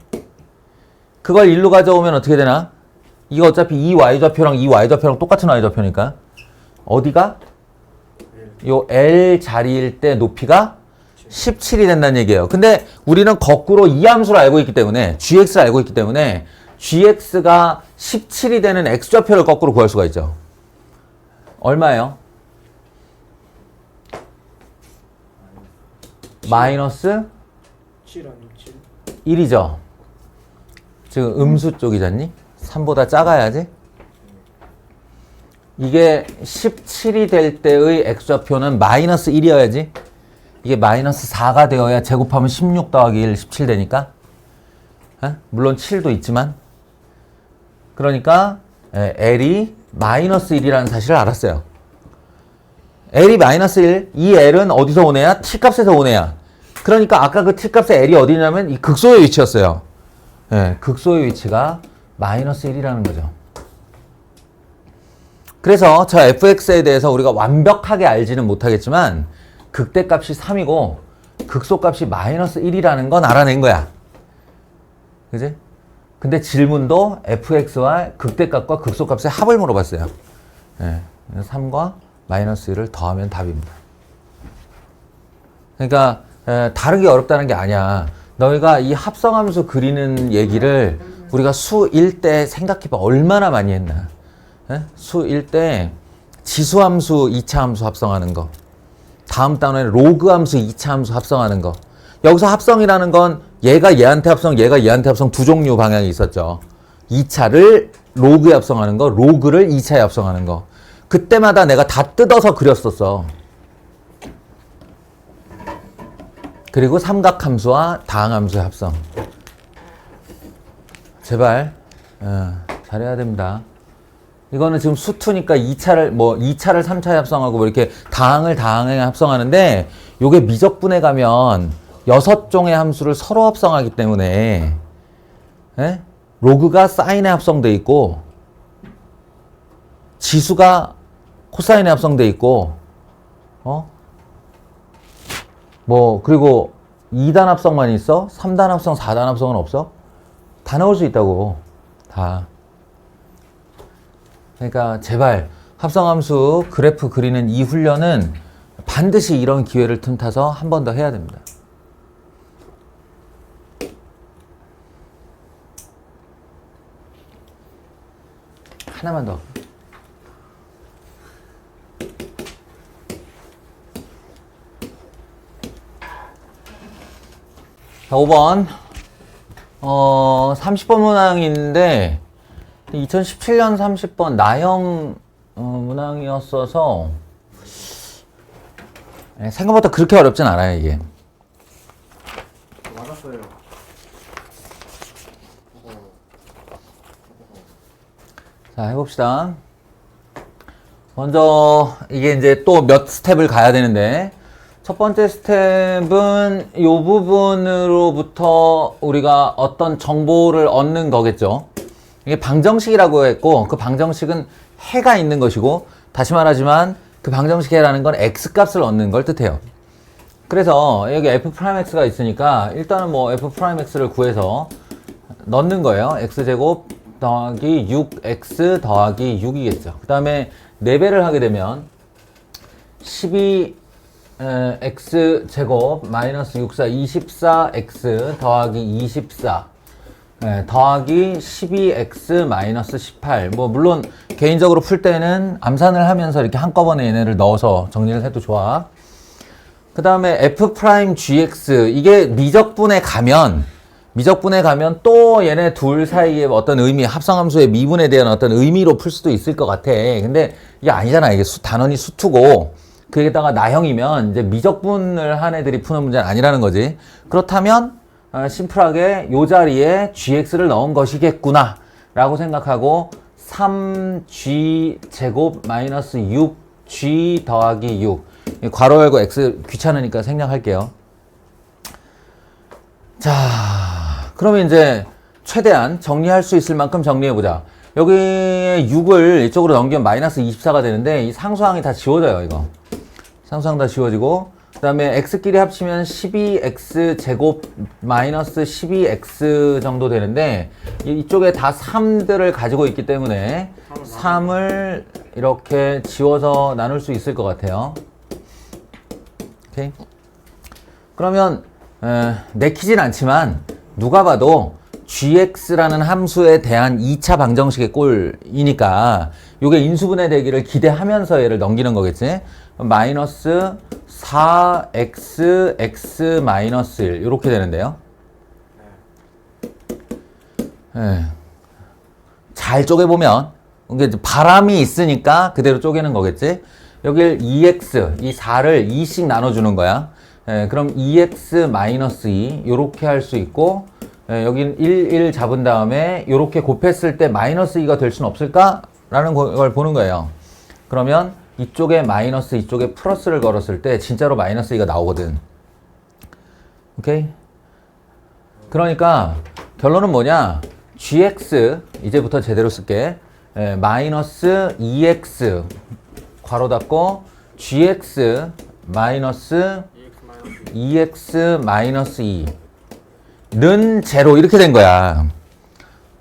그걸 일로 가져오면 어떻게 되나? 이거 어차피 이 y좌표랑 이 y좌표랑 똑같은 y좌표니까 어디가? 요 L 자리일 때 높이가 17이 된다는 얘기예요. 근데 우리는 거꾸로 이 함수를 알고 있기 때문에 gx를 알고 있기 때문에 gx가 17이 되는 x좌표를 거꾸로 구할 수가 있죠. 얼마예요? 마이너스 7 아니면 7? 1이죠. 지금 음수 쪽이잖니? 3보다 작아야지. 이게 17이 될 때의 x좌표는 마이너스 1이어야지. 이게 마이너스 4가 되어야 제곱하면 16 더하기 1, 17 되니까. 물론 7도 있지만. 그러니까 L이 마이너스 1이라는 사실을 알았어요. L이 마이너스 1, 이 L은 어디서 온 애야? T값에서 온 애야. 그러니까 아까 그 T값의 L이 어디냐면 이 극소의 위치였어요. 예, 극소의 위치가 마이너스 1이라는 거죠. 그래서 저 fx에 대해서 우리가 완벽하게 알지는 못하겠지만 극대값이 3이고 극소값이 마이너스 1이라는 건 알아낸 거야. 그지? 근데 질문도 fx와 극대값과 극소값의 합을 물어봤어요. 예, 3과 마이너스 1을 더하면 답입니다. 그러니까 다르게 어렵다는 게 아니야. 너희가 이 합성함수 그리는 얘기를 우리가 수 1 때 생각해봐. 얼마나 많이 했나. 수 1 때 지수함수 2차 함수 합성하는 거. 다음 단원에 로그함수 2차 함수 합성하는 거. 여기서 합성이라는 건 얘가 얘한테 합성, 얘가 얘한테 합성 두 종류 방향이 있었죠. 2차를 로그에 합성하는 거, 로그를 2차에 합성하는 거. 그때마다 내가 다 뜯어서 그렸었어. 그리고 삼각함수와 다항함수의 합성. 제발 잘해야 됩니다. 이거는 지금 수투니까 2차를 2차를 3차에 합성하고 뭐 이렇게 다항을 다항에 합성하는데 요게 미적분에 가면 6종의 함수를 서로 합성하기 때문에 로그가 사인에 합성돼 있고 지수가 코사인에 합성돼 있고 그리고 2단 합성만 있어? 3단 합성, 4단 합성은 없어? 다 나올 수 있다고. 다. 그러니까 제발 합성함수 그래프 그리는 이 훈련은 반드시 이런 기회를 틈타서 한 번 더 해야 됩니다. 하나만 더. 자, 5번. 30번 문항이 있는데 2017년 30번 나형 문항이었어서 생각보다 그렇게 어렵진 않아요, 이게. 맞았어요. 자, 해봅시다. 먼저 이게 이제 또 몇 스텝을 가야 되는데 첫 번째 스텝은 이 부분으로부터 우리가 어떤 정보를 얻는 거겠죠. 이게 방정식이라고 했고, 그 방정식은 해가 있는 것이고, 다시 말하지만 그 방정식 해라는 건 x값을 얻는 걸 뜻해요. 그래서 여기 f'x가 있으니까 일단은 뭐 f'x를 구해서 넣는 거예요. x제곱 더하기 6x 더하기 6이겠죠. 그 다음에 4배를 하게 되면 12x제곱 마이너스 64 24x 더하기 24 더하기 12x 마이너스 18. 뭐 물론 개인적으로 풀 때는 암산을 하면서 이렇게 한꺼번에 얘네를 넣어서 정리를 해도 좋아. 그 다음에 f'gx 이게 미적분에 가면 또 얘네 둘 사이에 어떤 의미, 합성함수의 미분에 대한 어떤 의미로 풀 수도 있을 것 같아. 근데 이게 아니잖아. 이게 단원이 수투고 그게다가 나형이면 이제 미적분을 한 애들이 푸는 문제는 아니라는 거지. 그렇다면 심플하게 요 자리에 gx를 넣은 것이겠구나 라고 생각하고 3g 제곱 마이너스 6g 더하기 6 괄호 열고 x 귀찮으니까 생략할게요. 자, 그러면 이제 최대한 정리할 수 있을 만큼 정리해보자. 여기에 6을 이쪽으로 넘기면 마이너스 24가 되는데 이 상수항이 다 지워져요. 이거 상수항 다 지워지고 그 다음에 x끼리 합치면 12x 제곱 마이너스 12x 정도 되는데 이쪽에 다 3들을 가지고 있기 때문에 3을 이렇게 지워서 나눌 수 있을 것 같아요. 오케이. 그러면 내키진 않지만 누가 봐도 gx라는 함수에 대한 2차 방정식의 꼴이니까 이게 인수분해 되기를 기대하면서 얘를 넘기는 거겠지. 마이너스 4x x 마이너스 1 이렇게 되는데요. 잘 쪼개보면 이게 바람이 있으니까 그대로 쪼개는 거겠지. 여길 2x 이 4를 2씩 나눠주는 거야. 그럼 2x 마이너스 2 요렇게 할 수 있고 여긴 1 잡은 다음에 요렇게 곱했을 때 마이너스 2가 될 수는 없을까? 라는 걸 보는 거예요. 그러면 이쪽에 마이너스 이쪽에 플러스를 걸었을 때 진짜로 마이너스 2가 나오거든. 오케이? 그러니까 결론은 뭐냐? gx 이제부터 제대로 쓸게. 마이너스 2x 괄호 닫고 gx 마이너스 2x 마이너스 2는 제로 이렇게 된 거야.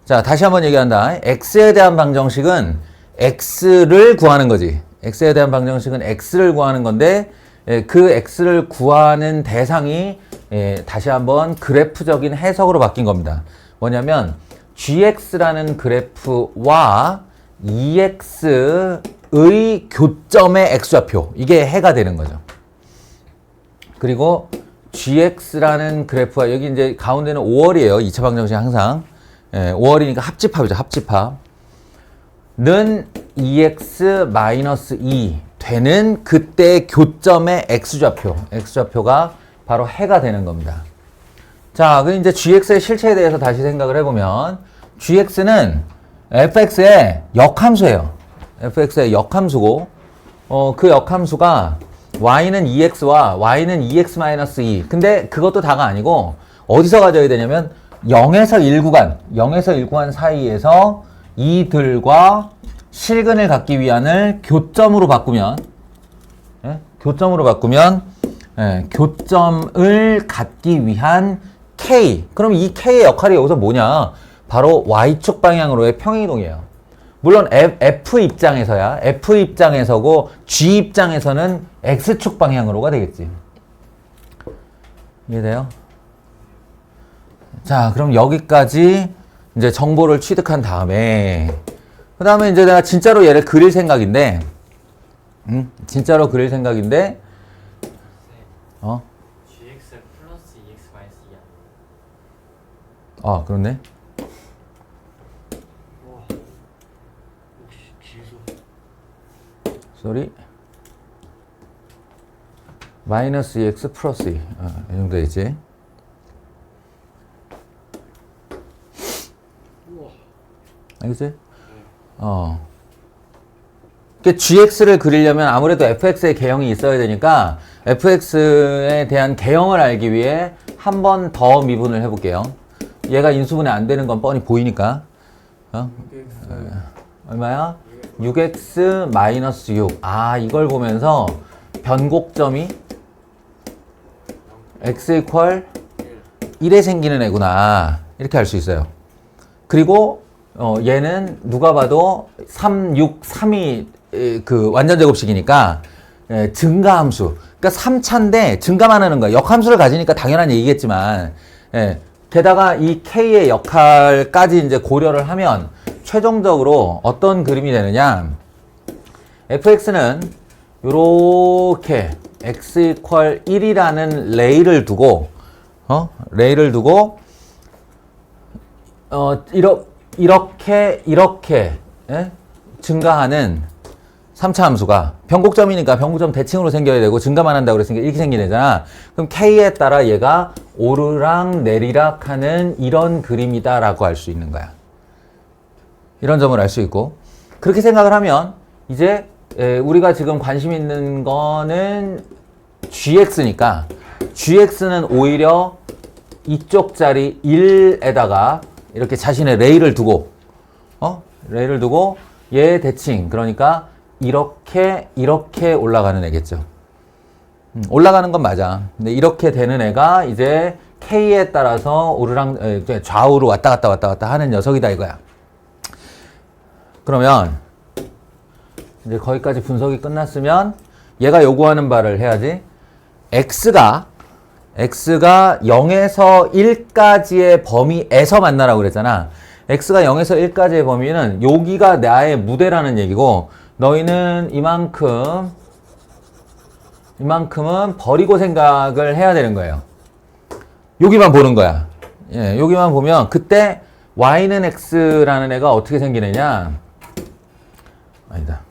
자, 다시 한번 얘기한다. x에 대한 방정식은 x를 구하는 거지. x에 대한 방정식은 x를 구하는 건데 그 x를 구하는 대상이 다시 한번 그래프적인 해석으로 바뀐 겁니다. 뭐냐면 gx라는 그래프와 2x의 교점의 x좌표 이게 해가 되는 거죠. 그리고 gx라는 그래프와 여기 이제 가운데는 5월이에요. 2차 방정식 항상 5월이니까 합집합이죠. 합집합 는 2x-2 되는 그때 교점의 x좌표가 바로 해가 되는 겁니다. 자, 그럼 이제 gx의 실체에 대해서 다시 생각을 해보면 gx는 fx의 역함수예요. fx의 역함수고 그 역함수가 y는 2x와 y는 2x-2 근데 그것도 다가 아니고 어디서 가져야 되냐면 0에서 1구간 사이에서 이들과 실근을 갖기 위한을 교점으로 바꾸면 교점을 갖기 위한 k 그럼 이 k의 역할이 여기서 뭐냐 바로 y축 방향으로의 평행이동이에요. 물론 f 입장에서고 g 입장에서는 x축 방향으로가 되겠지. 이해돼요? 자, 그럼 여기까지 이제 정보를 취득한 다음에 그 다음에 이제 내가 진짜로 얘를 그릴 생각인데 진짜로 그릴 생각인데 gx 플러스 2x 마이너스 2야. 아, 그렇네. 와, 역시 기술. 쏘리 마이너스 2x 플러스 2 이 정도 되지. 알겠지? 그러니까 gx를 그리려면 아무래도 fx의 개형이 있어야 되니까 fx에 대한 개형을 알기 위해 한 번 더 미분을 해볼게요. 얘가 인수분해 안 되는 건 뻔히 보이니까. 6x 얼마야? 6x 마이너스 6. 아, 이걸 보면서 변곡점이 x 이퀄 1에 생기는 애구나. 이렇게 알 수 있어요. 그리고 얘는 누가 봐도 3, 6, 3이 그 완전 제곱식이니까 증가함수. 그러니까 3차인데 증가만 하는 거야. 역함수를 가지니까 당연한 얘기겠지만 게다가 이 k의 역할까지 이제 고려를 하면 최종적으로 어떤 그림이 되느냐, fx는 요렇게 x 이퀄 1이라는 레이를 두고 이렇게 증가하는 3차 함수가 변곡점이니까 변곡점 대칭으로 생겨야 되고 증가만 한다고 그랬으니까 이렇게 생기게 되잖아. 그럼 k에 따라 얘가 오르락 내리락 하는 이런 그림이다라고 할 수 있는 거야. 이런 점을 알 수 있고, 그렇게 생각을 하면 이제 우리가 지금 관심 있는 거는 gx니까 gx는 오히려 이쪽 자리 1에다가 이렇게 자신의 레이를 두고 얘 대칭, 그러니까 이렇게 올라가는 애겠죠. 올라가는 건 맞아. 근데 이렇게 되는 애가 이제 k에 따라서 오르락 좌우로 왔다 갔다 하는 녀석이다 이거야. 그러면 이제 거기까지 분석이 끝났으면 얘가 요구하는 바를 해야지. x가 0에서 1까지의 범위에서 만나라고 그랬잖아. x가 0에서 1까지의 범위는 여기가 나의 무대라는 얘기고, 너희는 이만큼은 버리고 생각을 해야 되는 거예요. 여기만 보는 거야. 예, 여기만 보면 그때 y는 x라는 애가 어떻게 생기느냐? 아니다.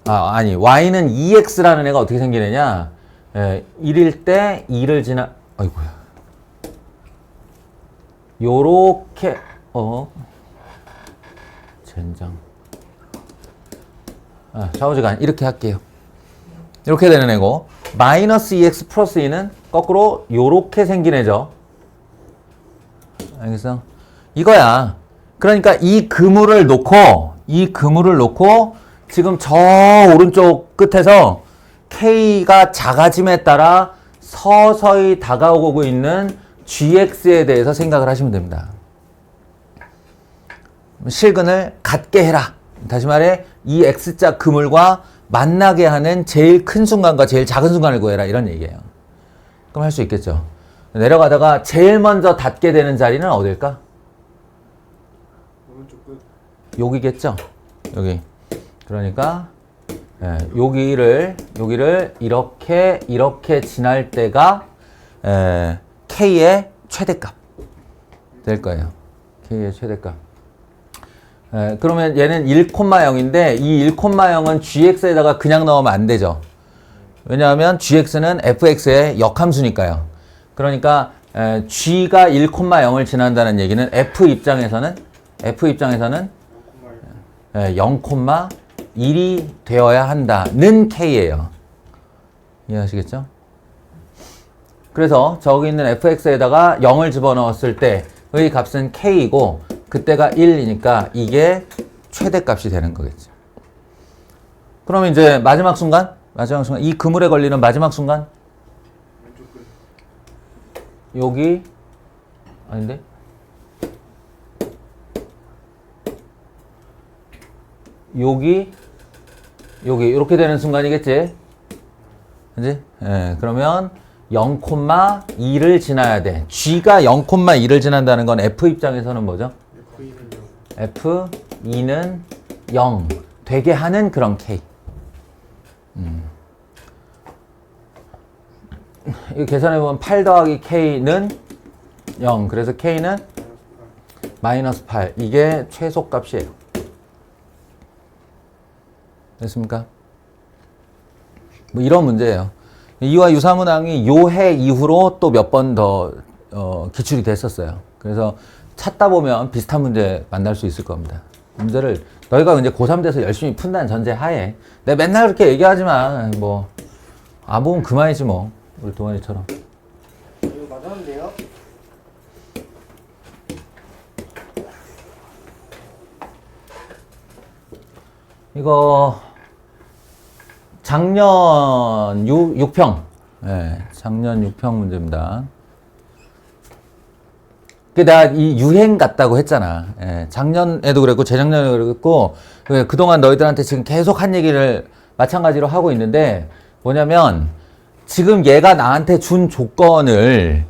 아니, y는 2x라는 애가 어떻게 생기느냐? 1일 때 2를 지나, 아이고야. 요렇게, 젠장. 샤워지간 이렇게 할게요. 이렇게 되는 애고, 마이너스 2x 플러스 2는 거꾸로 요렇게 생긴 애죠. 알겠어? 이거야. 그러니까 이 그물을 놓고 지금 저 오른쪽 끝에서 k가 작아짐에 따라 서서히 다가오고 있는 gx에 대해서 생각을 하시면 됩니다. 실근을 갖게 해라. 다시 말해, 이 x자 그물과 만나게 하는 제일 큰 순간과 제일 작은 순간을 구해라, 이런 얘기예요. 그럼 할 수 있겠죠. 내려가다가 제일 먼저 닿게 되는 자리는 어딜까? 오른쪽 끝. 여기겠죠. 여기. 그러니까 여기를 이렇게 지날 때가 k의 최대값 될 거예요. k의 최대값. 그러면 얘는 1,0인데 이 1,0은 gx에다가 그냥 넣으면 안 되죠. 왜냐하면 gx는 fx의 역함수니까요. 그러니까 g가 1,0을 지난다는 얘기는 f 입장에서는 0,1이 되어야 한다는 k예요. 이해하시겠죠? 그래서 저기 있는 fx에다가 0을 집어넣었을 때의 값은 k이고, 그때가 1이니까 이게 최대값이 되는 거겠죠. 그러면 이제 마지막 순간, 이 그물에 걸리는 마지막 순간, 왼쪽 끝. 여기 아닌데? 여기 이렇게 되는 순간이겠지? 그지? 그러면 0,2를 지나야 돼. g가 0,2를 지난다는 건 f 입장에서는 뭐죠? f2는 0 되게 하는 그런 k. 이거 계산해보면 8 더하기 k는 0. 그래서 k는 마이너스 8. 이게 최소값이에요. 됐습니까? 뭐 이런 문제예요. 이와 유사문항이 요 해 이후로 또 몇 번 더 기출이 됐었어요. 그래서 찾다 보면 비슷한 문제 만날 수 있을 겁니다. 문제를 너희가 이제 고3 돼서 열심히 푼다는 전제 하에, 내가 맨날 그렇게 얘기하지만 뭐 안 보면 그만이지 뭐. 우리 동환이처럼. 이거 맞았는데요? 이거 작년 6평. 예, 작년 6평 문제입니다. 내가 이 유행 같다고 했잖아. 예, 작년에도 그랬고 재작년에도 그랬고 그동안 너희들한테 지금 계속 한 얘기를 마찬가지로 하고 있는데 뭐냐면 지금 얘가 나한테 준 조건을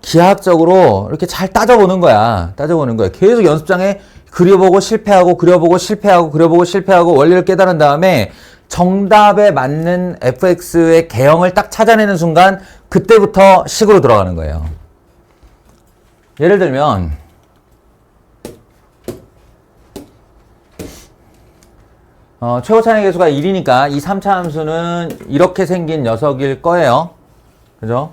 기하학적으로 이렇게 잘 따져보는 거야. 따져보는 거야. 계속 연습장에 그려보고 실패하고 그려보고 실패하고 그려보고 실패하고 원리를 깨달은 다음에 정답에 맞는 fx의 개형을 딱 찾아내는 순간 그때부터 식으로 들어가는 거예요. 예를 들면 최고 차이 계수가 1이니까 이 3차 함수는 이렇게 생긴 녀석일 거예요. 그죠?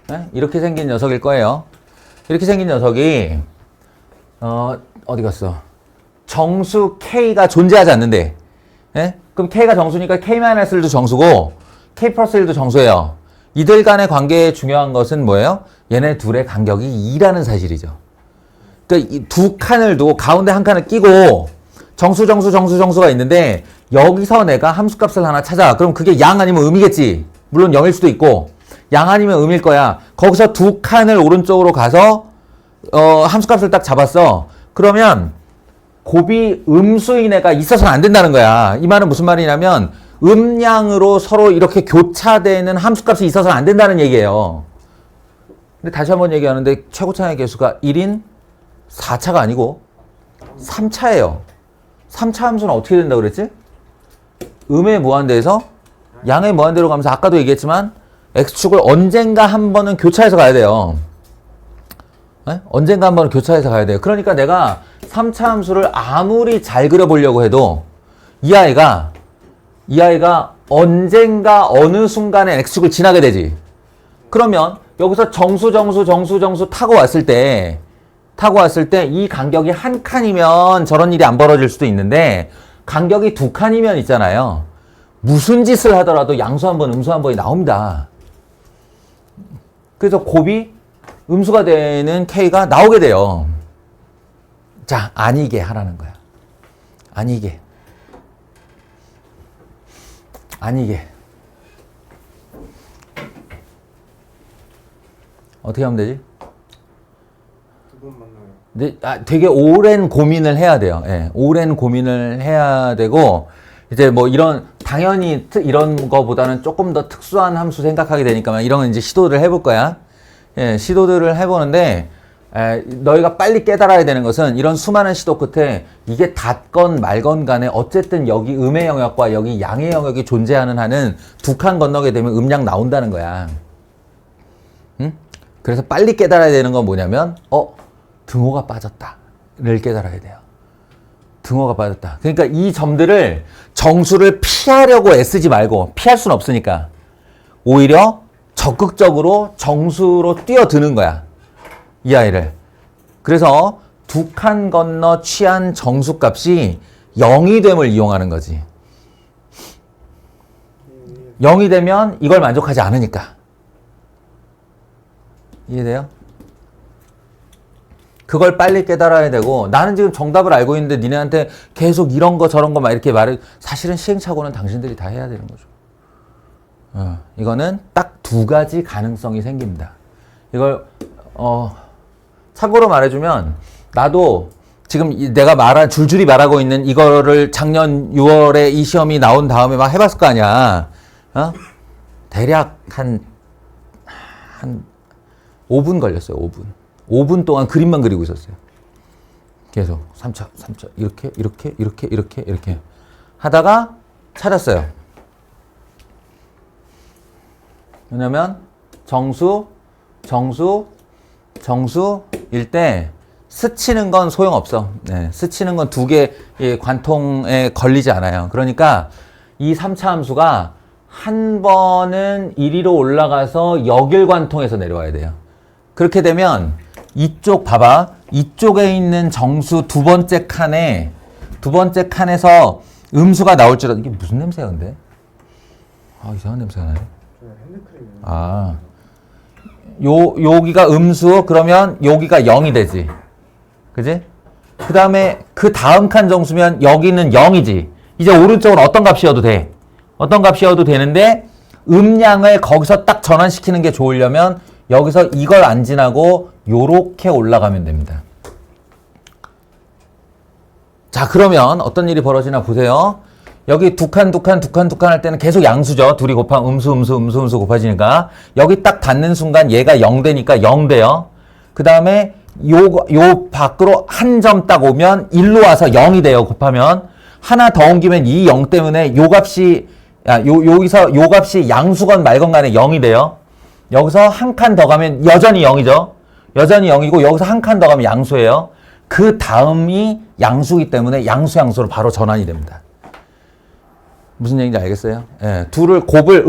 네? 이렇게 생긴 녀석일 거예요. 이렇게 생긴 녀석이 어디 갔어? 정수 K가 존재하지 않는데, 예? 그럼 K가 정수니까 K-1도 정수고 K 플러스 1도 정수예요. 이들 간의 관계에 중요한 것은 뭐예요? 얘네 둘의 간격이 2라는 사실이죠. 그러니까 이 두 칸을 두고 가운데 한 칸을 끼고 정수가 있는데 여기서 내가 함수값을 하나 찾아. 그럼 그게 양 아니면 음이겠지. 물론 0일 수도 있고 양 아니면 음일 거야. 거기서 두 칸을 오른쪽으로 가서 함수값을 딱 잡았어. 그러면 곱이 음수인 애가 있어서는 안 된다는 거야. 이 말은 무슨 말이냐면 음량으로 서로 이렇게 교차되는 함수값이 있어서는 안 된다는 얘기예요. 근데 다시 한번 얘기하는데 최고차의 개수가 1인 4차가 아니고 3차예요. 3차 함수는 어떻게 된다고 그랬지? 음의 무한대에서 양의 무한대로 가면서 아까도 얘기했지만 x축을 언젠가 한 번은 교차해서 가야 돼요. 네? 언젠가 한 번은 교차해서 가야 돼요. 그러니까 내가 3차 함수를 아무리 잘 그려보려고 해도 이 아이가 언젠가 어느 순간에 x축을 지나게 되지. 그러면 여기서 정수 타고 왔을 때 이 간격이 한 칸이면 저런 일이 안 벌어질 수도 있는데 간격이 두 칸이면 있잖아요. 무슨 짓을 하더라도 양수 한 번, 음수 한 번이 나옵니다. 그래서 곱이 음수가 되는 K가 나오게 돼요. 자, 아니게 하라는 거야. 아니게. 어떻게 하면 되지? 두 번 만나요. 근데 되게 오랜 고민을 해야 돼요. 예, 오랜 고민을 해야 되고 이제 뭐 당연히 이런 거보다는 조금 더 특수한 함수 생각하게 되니까 이런 건 이제 시도를 해볼 거야. 예, 시도들을 해보는데 너희가 빨리 깨달아야 되는 것은 이런 수많은 시도 끝에 이게 닿건 말건 간에 어쨌든 여기 음의 영역과 여기 양의 영역이 존재하는 한은 두 칸 건너게 되면 음량 나온다는 거야. 응? 그래서 빨리 깨달아야 되는 건 뭐냐면 등호가 빠졌다를 깨달아야 돼요. 등호가 빠졌다. 그러니까 이 점들을 정수를 피하려고 애쓰지 말고 피할 수는 없으니까 오히려 적극적으로 정수로 뛰어드는 거야. 이 아이를. 그래서 두 칸 건너 취한 정수값이 0이 됨을 이용하는 거지. 0이 되면 이걸 만족하지 않으니까. 이해돼요? 그걸 빨리 깨달아야 되고 나는 지금 정답을 알고 있는데 니네한테 계속 이런 거 저런 거 막 이렇게 사실은 시행착오는 당신들이 다 해야 되는 거죠. 이거는 딱 두 가지 가능성이 생깁니다. 이걸 참고로 말해주면 나도 지금 내가 줄줄이 말하고 있는 이거를 작년 6월에 이 시험이 나온 다음에 막 해봤을 거 아니야. 대략 한 5분 걸렸어요. 5분 동안 그림만 그리고 있었어요. 계속 3차 이렇게 하다가 찾았어요. 왜냐면 정수일 때 스치는 건 소용없어. 네, 스치는 건 두 개의 관통에 걸리지 않아요. 그러니까 이 3차 함수가 한 번은 1위로 올라가서 역일관통에서 내려와야 돼요. 그렇게 되면 이쪽 봐봐. 이쪽에 있는 정수 두 번째 칸에서 음수가 나올지라도 이게 무슨 냄새야 근데? 아, 이상한 냄새가 나네. 저는 핸드크림. 아, 여기가 음수, 그러면 여기가 0이 되지. 그지? 그 다음에 그 다음 칸 정수면 여기는 0이지. 이제 오른쪽은 어떤 값이어도 돼. 어떤 값이어도 되는데 음량을 거기서 딱 전환시키는 게 좋으려면 여기서 이걸 안 지나고 요렇게 올라가면 됩니다. 자, 그러면 어떤 일이 벌어지나 보세요. 여기 두 칸 할 때는 계속 양수죠. 둘이 곱하면 음수 곱해지니까. 여기 딱 닿는 순간 얘가 0 되니까 0 돼요. 그 다음에 요 밖으로 한 점 딱 오면 1로 와서 0이 돼요. 곱하면. 하나 더 옮기면 이 0 때문에 요 값이, 여기서 요 값이 양수건 말건 간에 0이 돼요. 여기서 한 칸 더 가면 여전히 0이죠. 여전히 0이고 여기서 한 칸 더 가면 양수예요. 그 다음이 양수이기 때문에 양수로 바로 전환이 됩니다. 무슨 얘기인지 알겠어요? 예, 둘을 곱을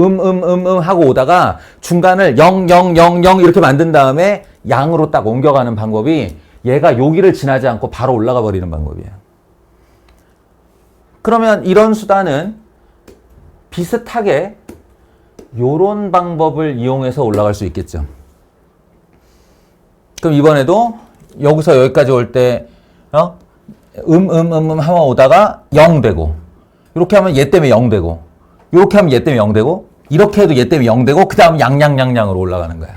하고 오다가 중간을 0 이렇게 만든 다음에 양으로 딱 옮겨가는 방법이 얘가 여기를 지나지 않고 바로 올라가 버리는 방법이에요. 그러면 이런 수단은 비슷하게 요런 방법을 이용해서 올라갈 수 있겠죠. 그럼 이번에도 여기서 여기까지 올 때 하면 오다가 0 되고, 이렇게 하면 얘 때문에 0 되고, 이렇게 하면 얘 때문에 0 되고, 이렇게 해도 얘 때문에 0 되고, 그 다음 양으로 올라가는 거야.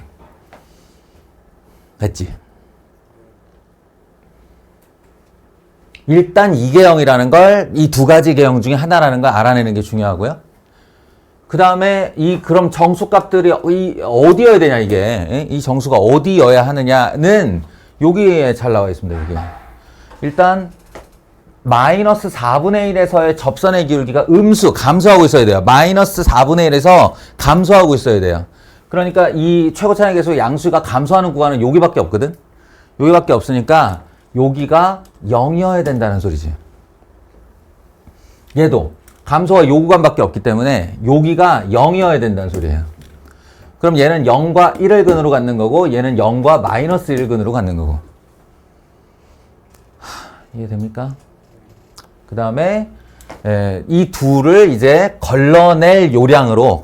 됐지? 일단 이 개형이라는 걸, 이 두 가지 개형 중에 하나라는 걸 알아내는 게 중요하고요. 그 다음에 그럼 정수값들이 어디여야 되냐, 이게. 이 정수가 어디여야 하느냐는 여기에 잘 나와 있습니다, 여기. 일단, 마이너스 4분의 1에서의 접선의 기울기가 감소하고 있어야 돼요. 마이너스 4분의 1에서 감소하고 있어야 돼요. 그러니까 이 최고 차량 계수의 양수가 감소하는 구간은 여기밖에 없거든? 여기밖에 없으니까 여기가 0이어야 된다는 소리지. 얘도 감소가 요 구간밖에 없기 때문에 여기가 0이어야 된다는 소리예요. 그럼 얘는 0과 1을 근으로 갖는 거고 얘는 0과 마이너스 1을 근으로 갖는 거고. 이해됩니까? 그 다음에 이 둘을 이제 걸러낼 요량으로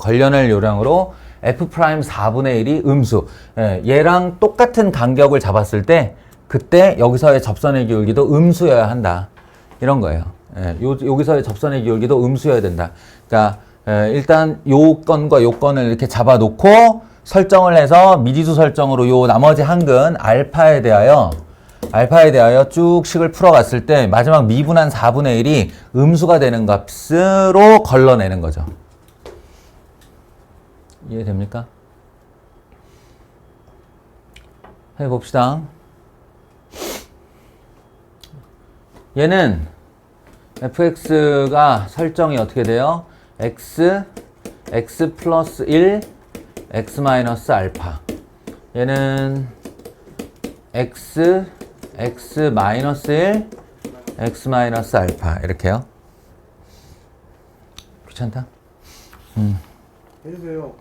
F'4분의 1이 음수. 얘랑 똑같은 간격을 잡았을 때 그때 여기서의 접선의 기울기도 음수여야 한다. 이런 거예요. 여기서의 접선의 기울기도 음수여야 된다. 그러니까 일단 요 건과 요 건을 이렇게 잡아놓고 설정을 해서 미지수 설정으로 요 나머지 한 근 알파에 대하여 쭉 식을 풀어갔을 때 마지막 미분한 4분의 1이 음수가 되는 값으로 걸러내는 거죠. 이해됩니까? 해봅시다. 얘는 fx가 설정이 어떻게 돼요? x 플러스 1, x 마이너스 알파. 얘는 x 마이너스 1, x 마이너스 알파. 이렇게요. 귀찮다? 해주세요.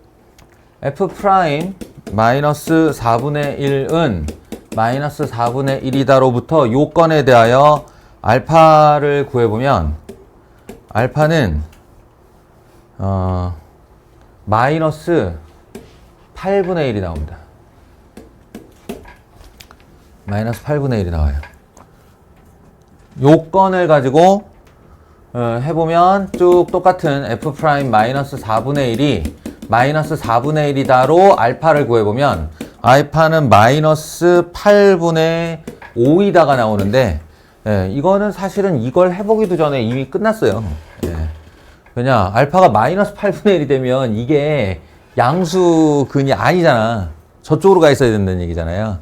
f 프라임 마이너스 4분의 1은 마이너스 4분의 1이다로부터 요건에 대하여 알파를 구해보면 알파는 마이너스 8분의 1이 나옵니다. 마이너스 8분의 1이 나와요. 요건을 가지고 해보면 쭉 똑같은 f 프라임 마이너스 4분의 1이 마이너스 4분의 1이다로 알파를 구해보면 알파는 마이너스 8분의 5이다가 나오는데 이거는 사실은 이걸 해보기도 전에 이미 끝났어요. 왜냐 알파가 마이너스 8분의 1이 되면 이게 양수근이 아니잖아. 저쪽으로 가 있어야 된다는 얘기잖아요.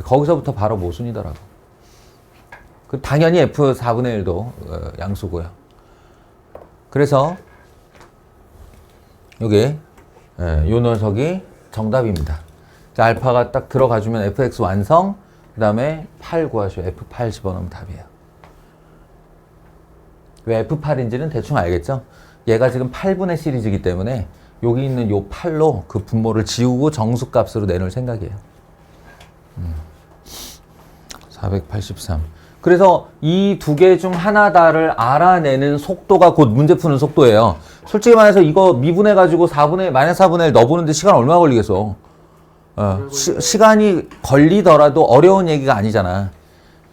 거기서부터 바로 모순이더라고. 당연히 F4분의 1도 양수고요. 그래서 요게 요 녀석이 정답입니다. 자, 알파가 딱 들어가주면 fx 완성. 그 다음에 8 구하시오. F8 집어넣으면 답이에요. 왜 F8인지는 대충 알겠죠? 얘가 지금 8분의 시리즈이기 때문에 여기 있는 요 8로 그 분모를 지우고 정수값으로 내놓을 생각이에요. 483. 그래서 이 두 개 중 하나다를 알아내는 속도가 곧 문제 푸는 속도예요. 솔직히 말해서 이거 미분해가지고 4분의, 마이너스 4분의 1 넣어보는데 시간 얼마나 걸리겠어. 시간이 걸리더라도 어려운 얘기가 아니잖아.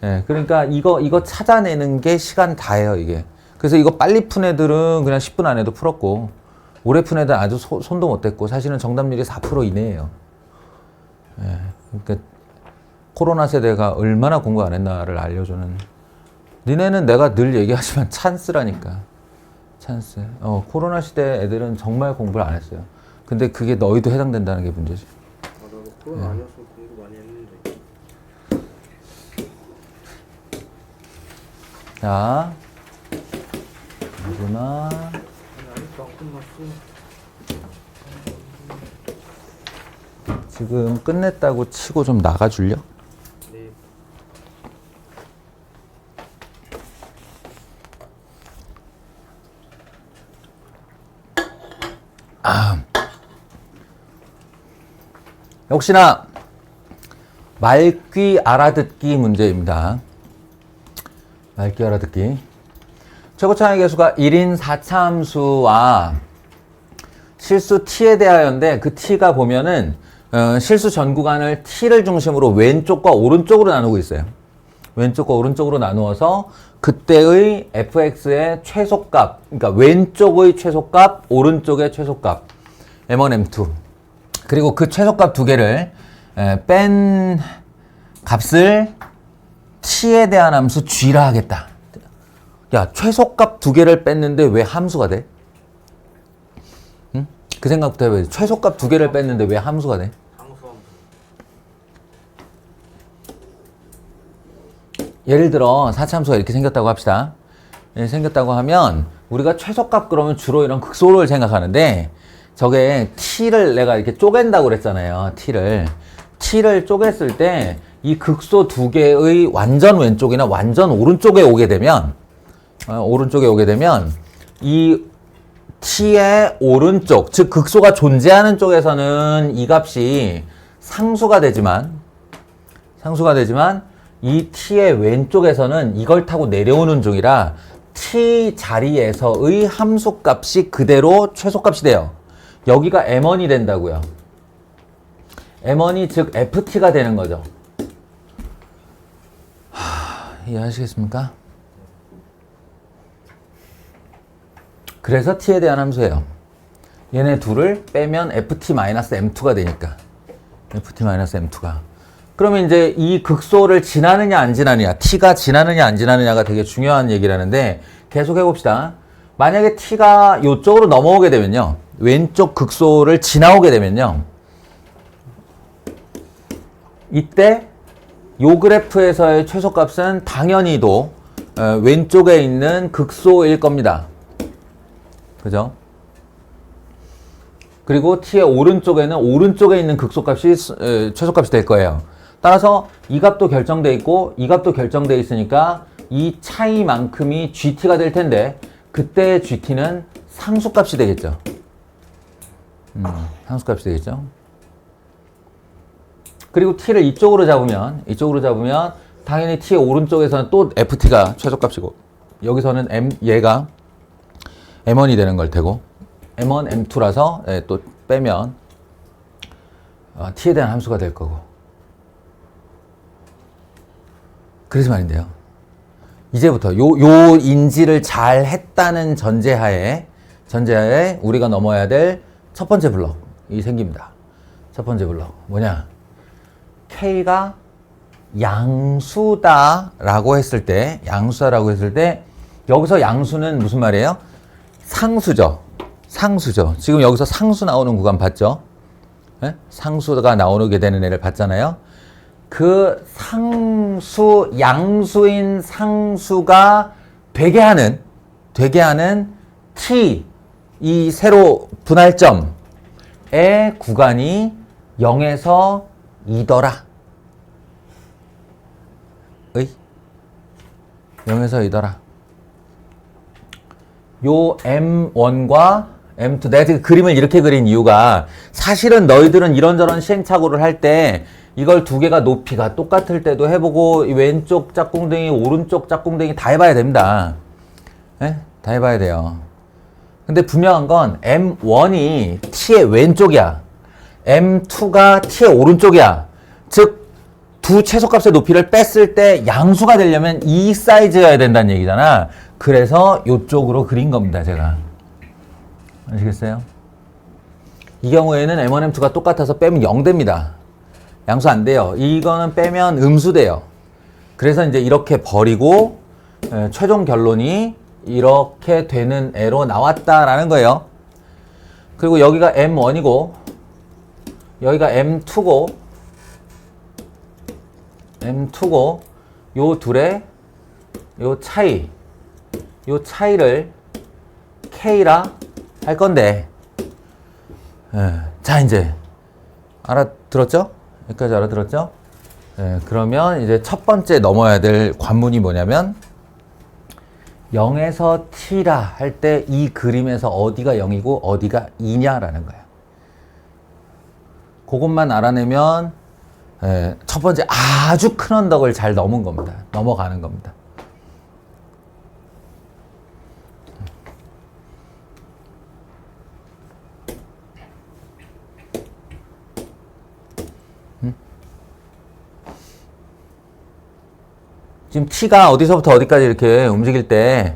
예, 그러니까 이거 찾아내는 게 시간 다예요, 이게. 그래서 이거 빨리 푼 애들은 그냥 10분 안에도 풀었고, 오래 푼 애들은 아주 손도 못 댔고, 사실은 정답률이 4% 이내예요. 예, 그러니까 코로나 세대가 얼마나 공부 안 했나를 알려주는. 니네는 내가 늘 얘기하지만 찬스라니까. 찬스. 코로나 시대 애들은 정말 공부를 안 했어요. 근데 그게 너희도 해당된다는 게 문제지. 나도 코로나 아니었으면 공부 많이 했는데. 자, 마지막. 아직도 안 끝났어. 지금 끝냈다고 치고 좀 나가줄려? 네. 역시나 말귀 알아듣기 문제입니다. 말귀 알아듣기. 최고차의 개수가 1인 4차함수와 실수 t에 대하여인데 그 t가 보면은 실수 전 구간을 t를 중심으로 왼쪽과 오른쪽으로 나누고 있어요. 왼쪽과 오른쪽으로 나누어서 그때의 fx의 최소값, 그러니까 왼쪽의 최소값, 오른쪽의 최소값 m1, m2 그리고 그 최소값 두 개를 뺀 값을 t에 대한 함수 g라 하겠다. 야, 최소값 두 개를 뺐는데 왜 함수가 돼? 응? 그 생각부터 해봐야지. 최소값 두 개를 뺐는데 왜 함수가 돼? 예를 들어 4차함수가 이렇게 생겼다고 합시다. 이렇게 생겼다고 하면 우리가 최소값 그러면 주로 이런 극소를 생각하는데 저게 t를 내가 이렇게 쪼갠다고 그랬잖아요. t를 쪼갰을 때 이 극소 두 개의 완전 왼쪽이나 완전 오른쪽에 오게 되면 이 t의 오른쪽, 즉 극소가 존재하는 쪽에서는 이 값이 상수가 되지만 이 t의 왼쪽에서는 이걸 타고 내려오는 중이라 t 자리에서의 함수값이 그대로 최소값이 돼요. 여기가 m1이 된다고요. m1이 즉 ft가 되는 거죠. 이해하시겠습니까? 그래서 t에 대한 함수예요. 얘네 둘을 빼면 ft-m2가 되니까. ft-m2가. 그러면 이제 이 극소를 지나느냐 안 지나느냐, t가 지나느냐 안 지나느냐가 되게 중요한 얘기라는데 계속 해봅시다. 만약에 t가 이쪽으로 넘어오게 되면요. 왼쪽 극소를 지나오게 되면요. 이때 요 그래프에서의 최소값은 당연히도 왼쪽에 있는 극소일 겁니다. 그죠? 그리고 t의 오른쪽에는 오른쪽에 있는 극소값이 최소값이 될 거예요. 따라서 이 값도 결정돼 있고 이 값도 결정돼 있으니까 이 차이만큼이 gt가 될 텐데 그때의 gt는 상수값이 되겠죠. 상수값이 되겠죠. 그리고 t를 이쪽으로 잡으면 당연히 t의 오른쪽에서는 또 ft가 최소값이고 여기서는 얘가 m1이 되는 걸 테고 m1, m2라서 또 빼면 t에 대한 함수가 될 거고. 그래서 말인데요. 이제부터 요 인지를 잘 했다는 전제하에 우리가 넘어야 될 첫 번째 블럭이 생깁니다. 첫 번째 블럭 뭐냐? K가 양수다라고 했을 때 여기서 양수는 무슨 말이에요? 상수죠. 지금 여기서 상수 나오는 구간 봤죠? 네? 상수가 나오게 되는 애를 봤잖아요. 그 양수인 상수가 되게 하는 t 이 세로 분할점의 구간이 0에서 2더라. 0에서 2더라. 요 M1과 M2, 내가 지금 그림을 이렇게 그린 이유가 사실은 너희들은 이런저런 시행착오를 할 때 이걸 두 개가 높이가 똑같을 때도 해보고 왼쪽 짝꿍댕이, 오른쪽 짝꿍댕이 다 해봐야 됩니다. 네? 다 해봐야 돼요. 근데 분명한 건 M1이 T의 왼쪽이야. M2가 T의 오른쪽이야. 즉, 두 최소값의 높이를 뺐을 때 양수가 되려면 이 사이즈여야 된다는 얘기잖아. 그래서 이쪽으로 그린 겁니다, 제가. 아시겠어요? 이 경우에는 M1, M2가 똑같아서 빼면 0 됩니다. 양수 안 돼요. 이거는 빼면 음수 돼요. 그래서 이제 이렇게 버리고 최종 결론이 이렇게 되는 애로 나왔다라는 거예요. 그리고 여기가 M1이고 여기가 M2고 요 둘의 요 차이를 K라 할 건데 자 이제 알아들었죠? 여기까지 알아들었죠? 그러면 이제 첫 번째 넘어야 될 관문이 뭐냐면 0에서 t라 할 때 이 그림에서 어디가 0이고 어디가 2냐라는 거야. 그것만 알아내면 첫 번째 아주 큰 언덕을 잘 넘은 겁니다. 넘어가는 겁니다. 지금 t가 어디서부터 어디까지 이렇게 움직일 때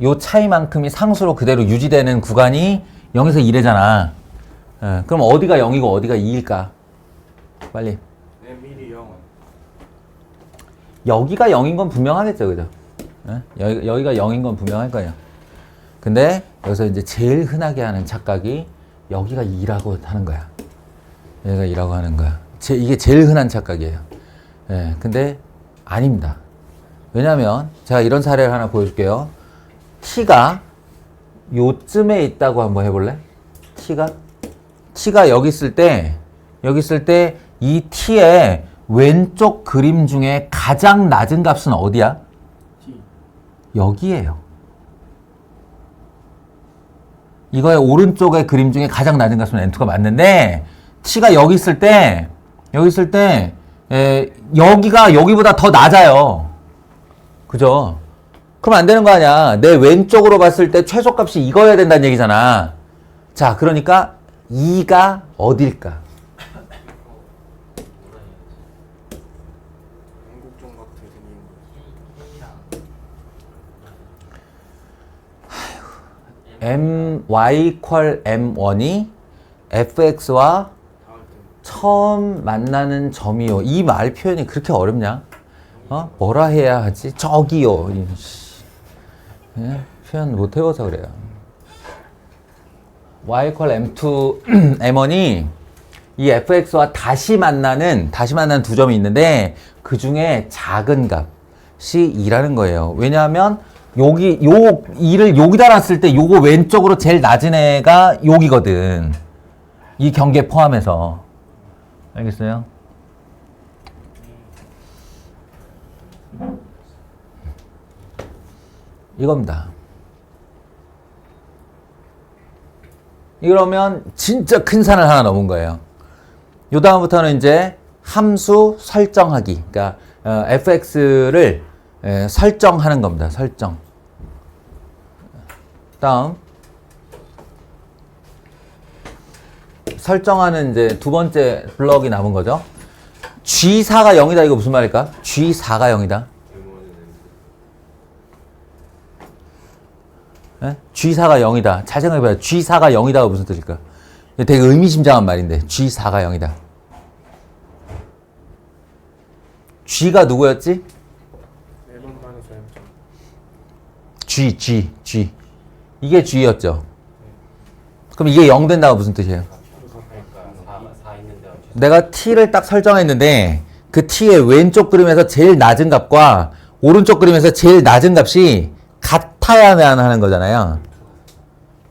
요 차이만큼이 상수로 그대로 유지되는 구간이 0에서 2래잖아. 그럼 어디가 0이고 어디가 2일까? 빨리. M1이 0. 여기가 0인 건 분명하겠죠, 그죠? 여기가 0인 건 분명할 거예요. 근데 여기서 이제 제일 흔하게 하는 착각이 여기가 2라고 하는 거야. 여기가 2라고 하는 거야. 이게 제일 흔한 착각이에요. 근데 아닙니다. 왜냐면 제가 이런 사례를 하나 보여줄게요. t가 요쯤에 있다고 한번 해볼래? t가 여기 있을 때 이 t의 왼쪽 그림 중에 가장 낮은 값은 어디야? T. 여기에요. 이거의 오른쪽의 그림 중에 가장 낮은 값은 n2가 맞는데 t가 여기 있을 때 여기가 여기보다 더 낮아요. 그죠? 그럼 안 되는 거 아니야. 내 왼쪽으로 봤을 때 최소값이 이거여야 된다는 얘기잖아. 자, 그러니까 2가 어딜까? 영국정각 대생인 my 퀄 m1이 fx와 닿을 때. 처음 만나는 점이요. 이 말 표현이 그렇게 어렵냐? 뭐라 해야 하지? 저기요. 표현 못 해봐서 그래요. y 퀄 m2 m1이 이 fx와 다시 만나는 두 점이 있는데 그 중에 작은 값이 2라는 거예요. 왜냐하면 여기 요 2를 여기다 놨을 때 요거 왼쪽으로 제일 낮은 애가 여기거든. 이 경계 포함해서. 알겠어요? 이겁니다. 이러면 진짜 큰 산을 하나 넘은 거예요. 요 다음부터는 이제 함수 설정하기. 그러니까 fx를 설정하는 겁니다. 설정. 다음 설정하는 이제 두 번째 블럭이 남은 거죠. G4가 0이다. 이거 무슨 말일까? G4가 0이다. G4가 0이다. 잘 생각해봐요. G4가 0이다가 무슨 뜻일까? 되게 의미심장한 말인데. G4가 0이다. G가 누구였지? M1 마이너스 M2. G. 이게 G였죠. 그럼 이게 0 된다가 무슨 뜻이에요? 그러니까 4 있는데 어쩔 내가 T를 딱 설정했는데 그 T의 왼쪽 그림에서 제일 낮은 값과 오른쪽 그림에서 제일 낮은 값이 같아야만 하는 거잖아요.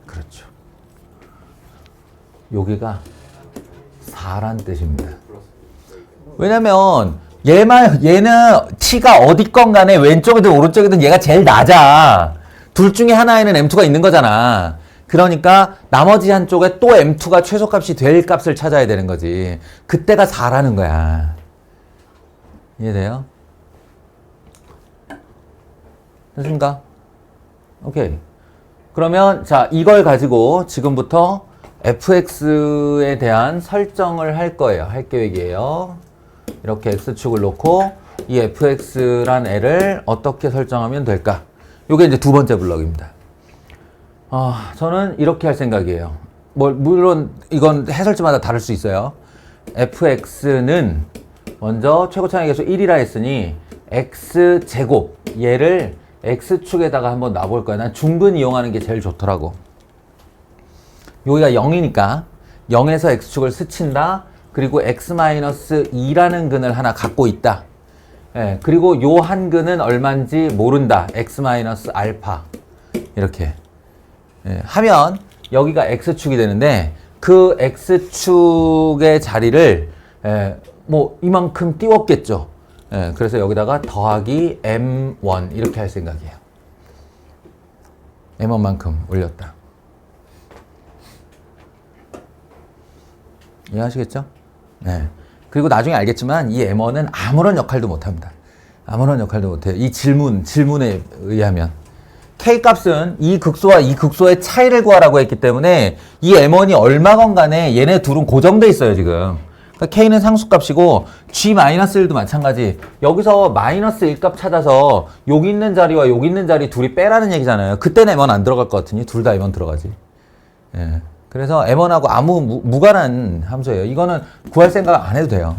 그렇죠. 여기가 4란 뜻입니다. 왜냐면 얘는 T가 어디 건 간에 왼쪽이든 오른쪽이든 얘가 제일 낮아. 둘 중에 하나에는 M2가 있는 거잖아. 그러니까 나머지 한쪽에 또 M2가 최소값이 될 값을 찾아야 되는 거지. 그때가 4라는 거야. 이해돼요? 됐습니까? 오케이. 그러면 자, 이걸 가지고 지금부터 fx에 대한 설정을 할 거예요. 할 계획이에요. 이렇게 x축을 놓고 이 fx란 애를 어떻게 설정하면 될까? 요게 이제 두 번째 블럭입니다. 저는 이렇게 할 생각이에요. 물론 이건 해설지마다 다를 수 있어요. fx는 먼저 최고차항의 계수 1이라 했으니 x제곱 얘를 x축에다가 한번 놔볼 거야. 난 중근 이용하는 게 제일 좋더라고. 여기가 0이니까 0에서 x축을 스친다. 그리고 x-2라는 근을 하나 갖고 있다. 예, 그리고 요 한 근은 얼마인지 모른다. x-알파 이렇게 하면 여기가 x축이 되는데 그 x축의 자리를 뭐 이만큼 띄웠겠죠. 그래서 여기다가 더하기 m1 이렇게 할 생각이에요. m1만큼 올렸다. 이해하시겠죠? 네. 그리고 나중에 알겠지만 이 m1은 아무런 역할도 못합니다. 아무런 역할도 못해요. 이 질문에 의하면 k 값은 이 극소와 이 극소의 차이를 구하라고 했기 때문에 이 m1이 얼마건 간에 얘네 둘은 고정돼 있어요 지금. 그러니까 k는 상수값이고 g-1도 마찬가지. 여기서 마이너스 1값 찾아서 여기 있는 자리와 여기 있는 자리 둘이 빼라는 얘기잖아요. 그때는 m1 안 들어갈 것 같으니 둘 다 m1 들어가지. 예. 그래서 m1하고 아무 무관한 함수예요. 이거는 구할 생각 안 해도 돼요.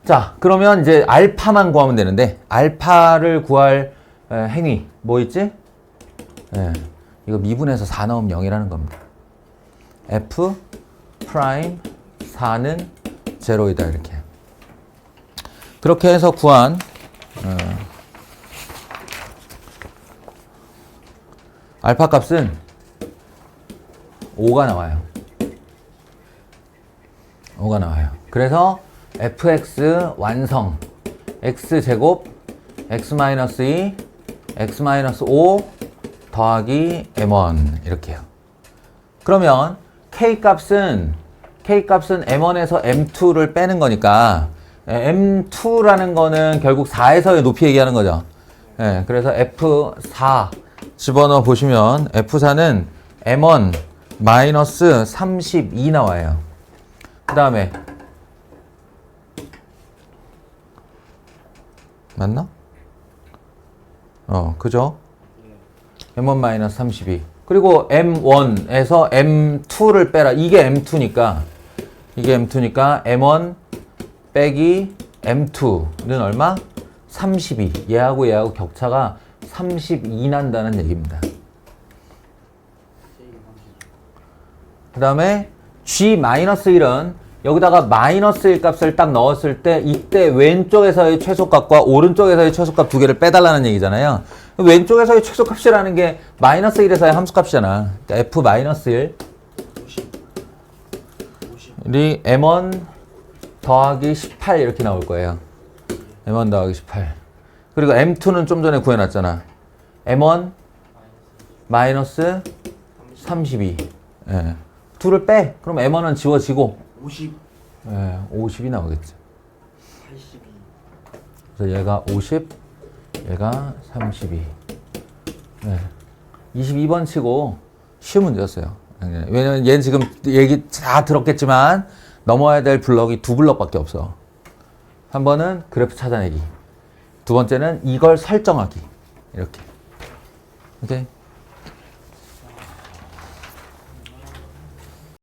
자, 그러면 이제 알파만 구하면 되는데 알파를 구할 행위 뭐 있지? 이거 미분해서 4 넣으면 0이라는 겁니다. f 프라임 4는 제로이다 이렇게. 그렇게 해서 구한 알파 값은 5가 나와요. 5가 나와요. 그래서 fx 완성 x제곱 x-2 x-5 더하기 m1 이렇게요. 그러면 k값은 m1에서 m2를 빼는 거니까 m2라는 거는 결국 4에서의 높이 얘기하는 거죠. 그래서 f4 집어넣어 보시면 f4는 m1 마이너스 32 나와요. 그 다음에 맞나? 그죠? m1 마이너스 32 그리고 m1에서 m2를 빼라. 이게 m2니까 m1 빼기 m2는 얼마? 32. 얘하고 얘하고 격차가 32 난다는 얘기입니다. 그 다음에 g-1은 여기다가 마이너스 1 값을 딱 넣었을 때 이때 왼쪽에서의 최소값과 오른쪽에서의 최소값 두 개를 빼달라는 얘기잖아요. 왼쪽에서의 최소값이라는 게 마이너스 1에서의 함수값이잖아. 그러니까 f-1이 m1 더하기 18 이렇게 나올 거예요. m1 더하기 18. 그리고 m2는 좀 전에 구해놨잖아. m1 마이너스 32. 둘을 빼. 그럼 m1은 지워지고 50이 나오겠죠. 82. 그래서 얘가 50, 얘가 32. 22번 치고 쉬운 문제였어요. 왜냐면 얘는 지금 얘기 다 들었겠지만 넘어야 될 블럭이 두 블럭밖에 없어. 한 번은 그래프 찾아내기. 두 번째는 이걸 설정하기. 이렇게. 오케이?